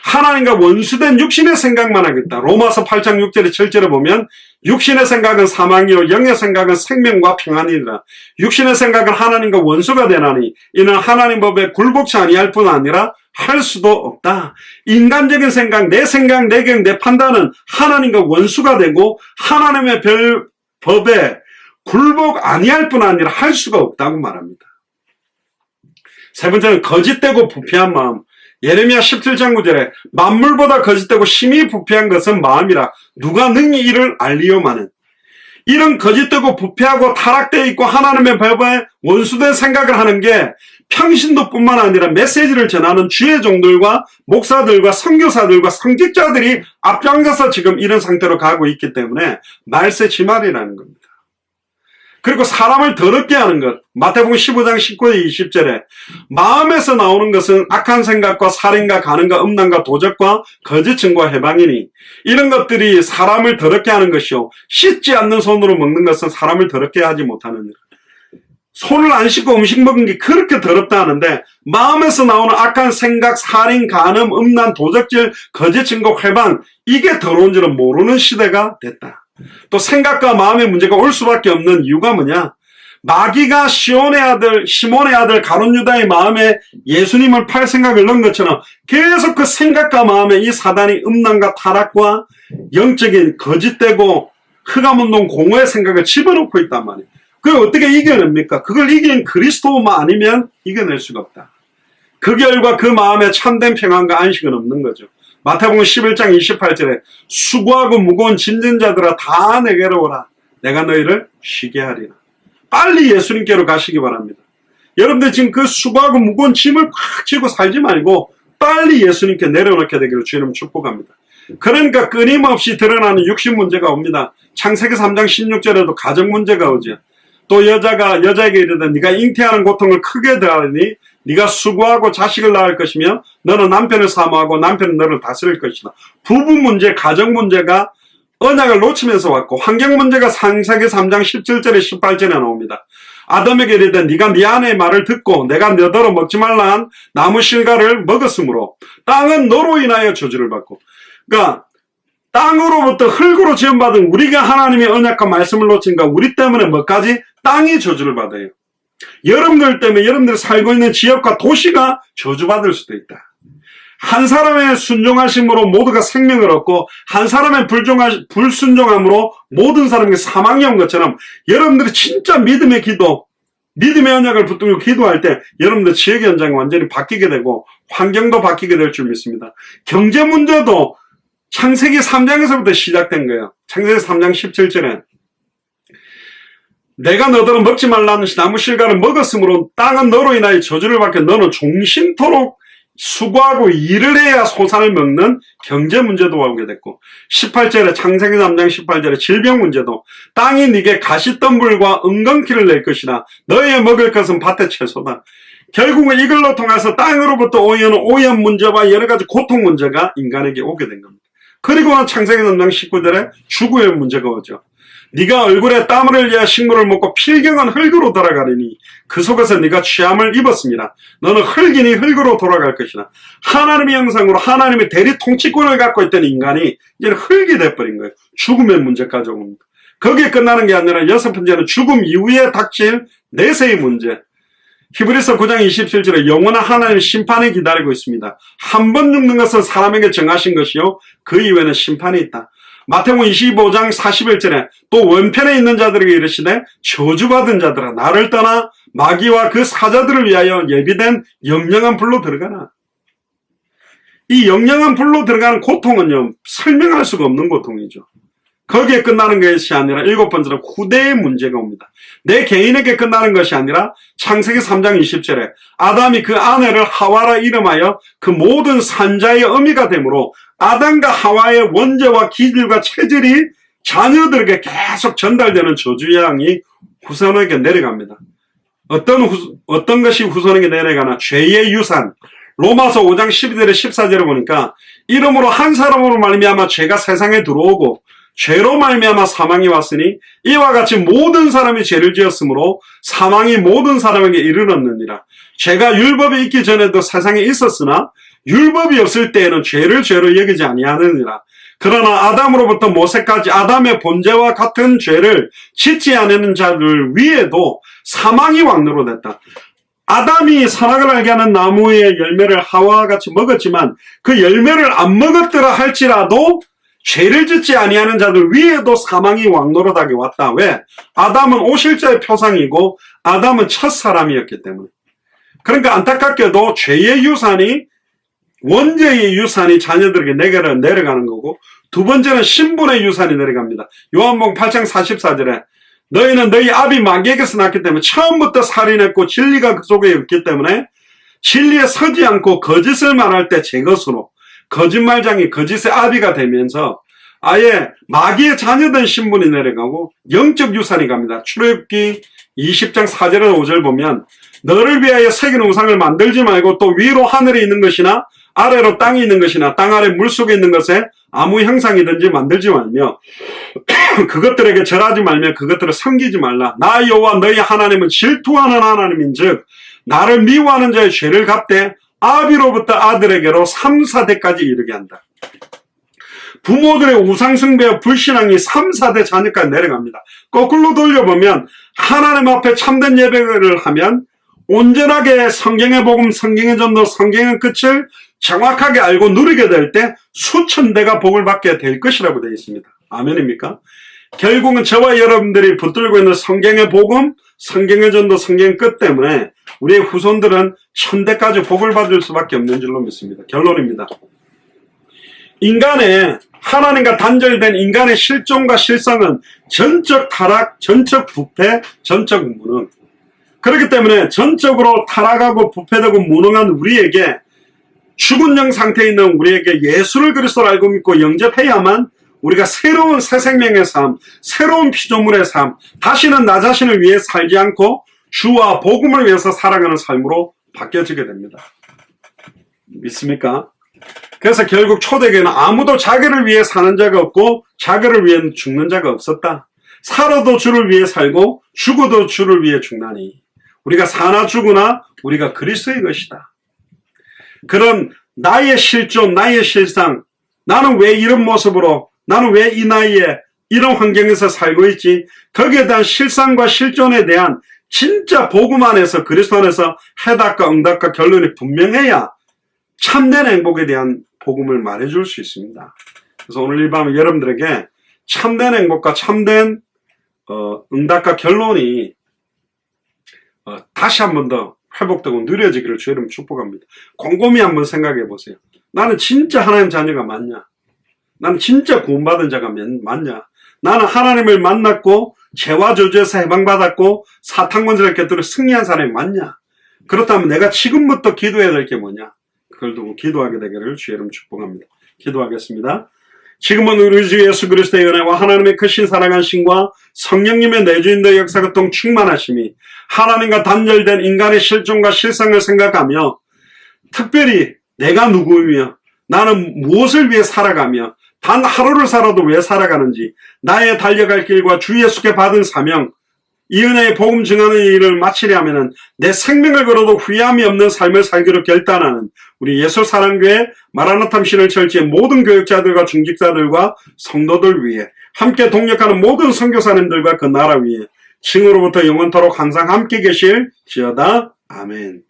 하나님과 원수된 육신의 생각만 하겠다. 로마서 8장 6절에 7절에 보면 육신의 생각은 사망이요 영의 생각은 생명과 평안이라. 육신의 생각은 하나님과 원수가 되나니 이는 하나님 법에 굴복치 아니할 뿐 아니라 할 수도 없다. 인간적인 생각, 내 계획, 내 판단은 하나님과 원수가 되고 하나님의 법에 굴복 아니할 뿐 아니라 할 수가 없다고 말합니다. 세 번째는 거짓되고 부패한 마음. 예레미야 17장 9절에 만물보다 거짓되고 심히 부패한 것은 마음이라 누가 능히 이를 알리요마는. 이런 거짓되고 부패하고 타락되어 있고 하나님의 법에 원수된 생각을 하는 게 평신도뿐만 아니라 메시지를 전하는 주의 종들과 목사들과 선교사들과 성직자들이 앞장서서 지금 이런 상태로 가고 있기 때문에 말세지말이라는 겁니다. 그리고 사람을 더럽게 하는 것. 마태복음 15장 19절 20절에 마음에서 나오는 것은 악한 생각과 살인과 간음과 음란과 도적과 거짓 증거와 해방이니 이런 것들이 사람을 더럽게 하는 것이요 씻지 않는 손으로 먹는 것은 사람을 더럽게 하지 못하느니라. 손을 안 씻고 음식 먹은 게 그렇게 더럽다 하는데 마음에서 나오는 악한 생각, 살인, 간음, 음란, 도적질, 거짓 증거, 해방 이게 더러운 줄은 모르는 시대가 됐다. 또 생각과 마음의 문제가 올 수밖에 없는 이유가 뭐냐? 마귀가 시몬의 아들 가룟 유다의 마음에 예수님을 팔 생각을 넣은 것처럼 계속 그 생각과 마음에 이 사단이 음란과 타락과 영적인 거짓되고 흑암운동 공허의 생각을 집어넣고 있단 말이에요. 그걸 어떻게 이겨냅니까? 그걸 이긴 그리스도만 아니면 이겨낼 수가 없다. 그 결과 그 마음에 참된 평안과 안식은 없는 거죠. 마태복음 11장 28절에 수고하고 무거운 짐진 자들아 다 내게로 오라. 내가 너희를 쉬게 하리라. 빨리 예수님께로 가시기 바랍니다. 여러분들 지금 그 수고하고 무거운 짐을 꽉 쥐고 살지 말고 빨리 예수님께 내려놓게 되기를 주님 축복합니다. 그러니까 끊임없이 드러나는 육신 문제가 옵니다. 창세기 3장 16절에도 가정 문제가 오죠. 또 여자에게 이르되 네가 잉태하는 고통을 크게 더하니 네가 수고하고 자식을 낳을 것이며 너는 남편을 사모하고 남편은 너를 다스릴 것이다. 부부 문제, 가정 문제가 언약을 놓치면서 왔고 환경 문제가 창세기 3장 17절에 18절에 나옵니다. 아담에게 이르되 네가 네 아내의 말을 듣고 내가 너더러 먹지 말라 한 나무 실과를 먹었으므로 땅은 너로 인하여 저주를 받고 그러니까 땅으로부터 흙으로 지원받은 우리가 하나님의 언약과 말씀을 놓친가 우리 때문에 뭐까지 땅이 저주를 받아요. 여러분들 때문에 여러분들이 살고 있는 지역과 도시가 저주받을 수도 있다. 한 사람의 순종하심으로 모두가 생명을 얻고 한 사람의 불순종함으로 모든 사람이 사망이 온 것처럼 여러분들이 진짜 믿음의 기도, 믿음의 언약을 붙들고 기도할 때 여러분들 지역의 현장이 완전히 바뀌게 되고 환경도 바뀌게 될 줄 믿습니다. 경제 문제도 창세기 3장에서부터 시작된 거예요. 창세기 3장 17절에 내가 너더러 먹지 말라는 나무 실과를 먹었으므로 땅은 너로 인하여 저주를 받게 너는 종신토록 수고하고 일을 해야 소산을 먹는 경제 문제도 오게 됐고 18절에 창세기 3장 18절에 질병 문제도 땅이 네게 가시덤불과 은건키를 낼 것이나 너희의 먹을 것은 밭의 채소다. 결국은 이걸로 통해서 땅으로부터 오해하는 오염 문제와 여러 가지 고통 문제가 인간에게 오게 된 겁니다. 그리고는 창세기 3장 19절에 죽음의 문제가 오죠. 네가 얼굴에 땀을 흘려 식물을 먹고 필경은 흙으로 돌아가리니 그 속에서 네가 취함을 입었습니다. 너는 흙이니 흙으로 돌아갈 것이나 하나님의 형상으로 하나님의 대리 통치권을 갖고 있던 인간이 이제는 흙이 돼버린 거예요. 죽음의 문제까지 옵니다. 거기에 끝나는 게 아니라 여섯 번째는 죽음 이후에 닥칠 내세의 문제. 히브리서 9장 27절에 영원한 하나님의 심판이 기다리고 있습니다. 한 번 죽는 것은 사람에게 정하신 것이요 그 이후에는 심판이 있다. 마태복음 25장 41절에 또 원편에 있는 자들에게 이르시되 저주받은 자들아 나를 떠나 마귀와 그 사자들을 위하여 예비된 영영한 불로 들어가라. 이 영영한 불로 들어가는 고통은요 설명할 수가 없는 고통이죠. 거기에 끝나는 것이 아니라 일곱 번째로 후대의 문제가 옵니다. 내 개인에게 끝나는 것이 아니라 창세기 3장 20절에 아담이 그 아내를 하와라 이름하여 그 모든 산자의 어미가 되므로 아담과 하와의 원죄와 기질과 체질이 자녀들에게 계속 전달되는 저주양이 후손에게 내려갑니다. 어떤 것이 후손에게 내려가나 죄의 유산. 로마서 5장 12절에 14절에 보니까 이러므로 한 사람으로 말미암아 죄가 세상에 들어오고 죄로 말미암아 사망이 왔으니 이와 같이 모든 사람이 죄를 지었으므로 사망이 모든 사람에게 이르렀느니라. 죄가 율법이 있기 전에도 세상에 있었으나 율법이 없을 때에는 죄를 죄로 여기지 아니하느니라. 그러나 아담으로부터 모세까지 아담의 본죄와 같은 죄를 짓지 않는 자들 위에도 사망이 왕노로 됐다. 아담이 선악을 알게 하는 나무의 열매를 하와와 같이 먹었지만 그 열매를 안 먹었더라 할지라도 죄를 짓지 아니하는 자들 위에도 사망이 왕노릇하게 왔다. 왜? 아담은 오실자의 표상이고 아담은 첫 사람이었기 때문에. 그러니까 안타깝게도 죄의 유산이 원죄의 유산이 자녀들에게 내려가는 거고 두 번째는 신분의 유산이 내려갑니다. 요한복음 8장 44절에 너희는 너희 아비 마귀에게서 났기 때문에 처음부터 살인했고 진리가 그 속에 없기 때문에 진리에 서지 않고 거짓을 말할 때 제 것으로 거짓말장이 거짓의 아비가 되면서 아예 마귀의 자녀된 신분이 내려가고 영적 유산이 갑니다. 출애굽기 20장 4절에서 5절 보면 너를 위하여 새긴 우상을 만들지 말고 또 위로 하늘에 있는 것이나 아래로 땅이 있는 것이나 땅 아래 물속에 있는 것에 아무 형상이든지 만들지 말며 그것들에게 절하지 말며 그것들을 섬기지 말라. 나 여호와 너희 하나님은 질투하는 하나님인즉 나를 미워하는 자의 죄를 갚되 아비로부터 아들에게로 3, 4대까지 이르게 한다. 부모들의 우상숭배와 불신앙이 3, 4대 자녀까지 내려갑니다. 거꾸로 돌려보면 하나님 앞에 참된 예배를 하면 온전하게 성경의 복음, 성경의 전도, 성경의 끝을 정확하게 알고 누리게 될 때 수천 대가 복을 받게 될 것이라고 되어 있습니다. 아멘입니까? 결국은 저와 여러분들이 붙들고 있는 성경의 복음, 성경의 전도, 성경의 끝 때문에 우리의 후손들은 천대까지 복을 받을 수밖에 없는 줄로 믿습니다. 결론입니다. 인간의 하나님과 단절된 인간의 실존과 실상은 전적 타락, 전적 부패, 전적 무능. 그렇기 때문에 전적으로 타락하고 부패되고 무능한 우리에게 죽은 영 상태에 있는 우리에게 예수를 그리스도로 알고 믿고 영접해야만 우리가 새로운 새 생명의 삶, 새로운 피조물의 삶, 다시는 나 자신을 위해 살지 않고 주와 복음을 위해서 살아가는 삶으로 바뀌어지게 됩니다. 믿습니까? 그래서 결국 초대교회는 아무도 자기를 위해 사는 자가 없고 자기를 위해 죽는 자가 없었다. 살아도 주를 위해 살고 죽어도 주를 위해 죽나니 우리가 사나 죽으나 우리가 그리스도의 것이다. 그런 나의 실존, 나의 실상, 나는 왜 이런 모습으로, 나는 왜 이 나이에 이런 환경에서 살고 있지? 거기에 대한 실상과 실존에 대한 진짜 복음 안에서 그리스도 안에서 해답과 응답과 결론이 분명해야 참된 행복에 대한 복음을 말해줄 수 있습니다. 그래서 오늘 이 밤에 여러분들에게 참된 행복과 참된 응답과 결론이 다시 한 번 더 회복되고 누려지기를 주의 이름으로 축복합니다. 곰곰이 한번 생각해 보세요. 나는 진짜 하나님 자녀가 맞냐? 나는 진짜 구원받은 자가 맞냐? 나는 하나님을 만났고 죄와 저주에서 해방받았고 사탄 권세를 깨뜨려 승리한 사람이 맞냐? 그렇다면 내가 지금부터 기도해야 될 게 뭐냐? 그걸 두고 기도하게 되기를 주의 이름으로 축복합니다. 기도하겠습니다. 지금은 우리 주 예수 그리스도의 은혜와 하나님의 크신 사랑한 신과 성령님의 내주인도의 역사교통 충만하심이 하나님과 단절된 인간의 실존과 실상을 생각하며 특별히 내가 누구이며 나는 무엇을 위해 살아가며 단 하루를 살아도 왜 살아가는지, 나의 달려갈 길과 주 예수께 받은 사명, 이 은혜의 복음 증하는 일을 마치려 하면은 내 생명을 걸어도 후회함이 없는 삶을 살기로 결단하는 우리 예수사랑교회 마라나타 미션을 철지의 모든 교육자들과 중직자들과 성도들 위해, 함께 동역하는 모든 선교사님들과 그 나라 위에 징후로부터 영원토록 항상 함께 계실지어다. 아멘.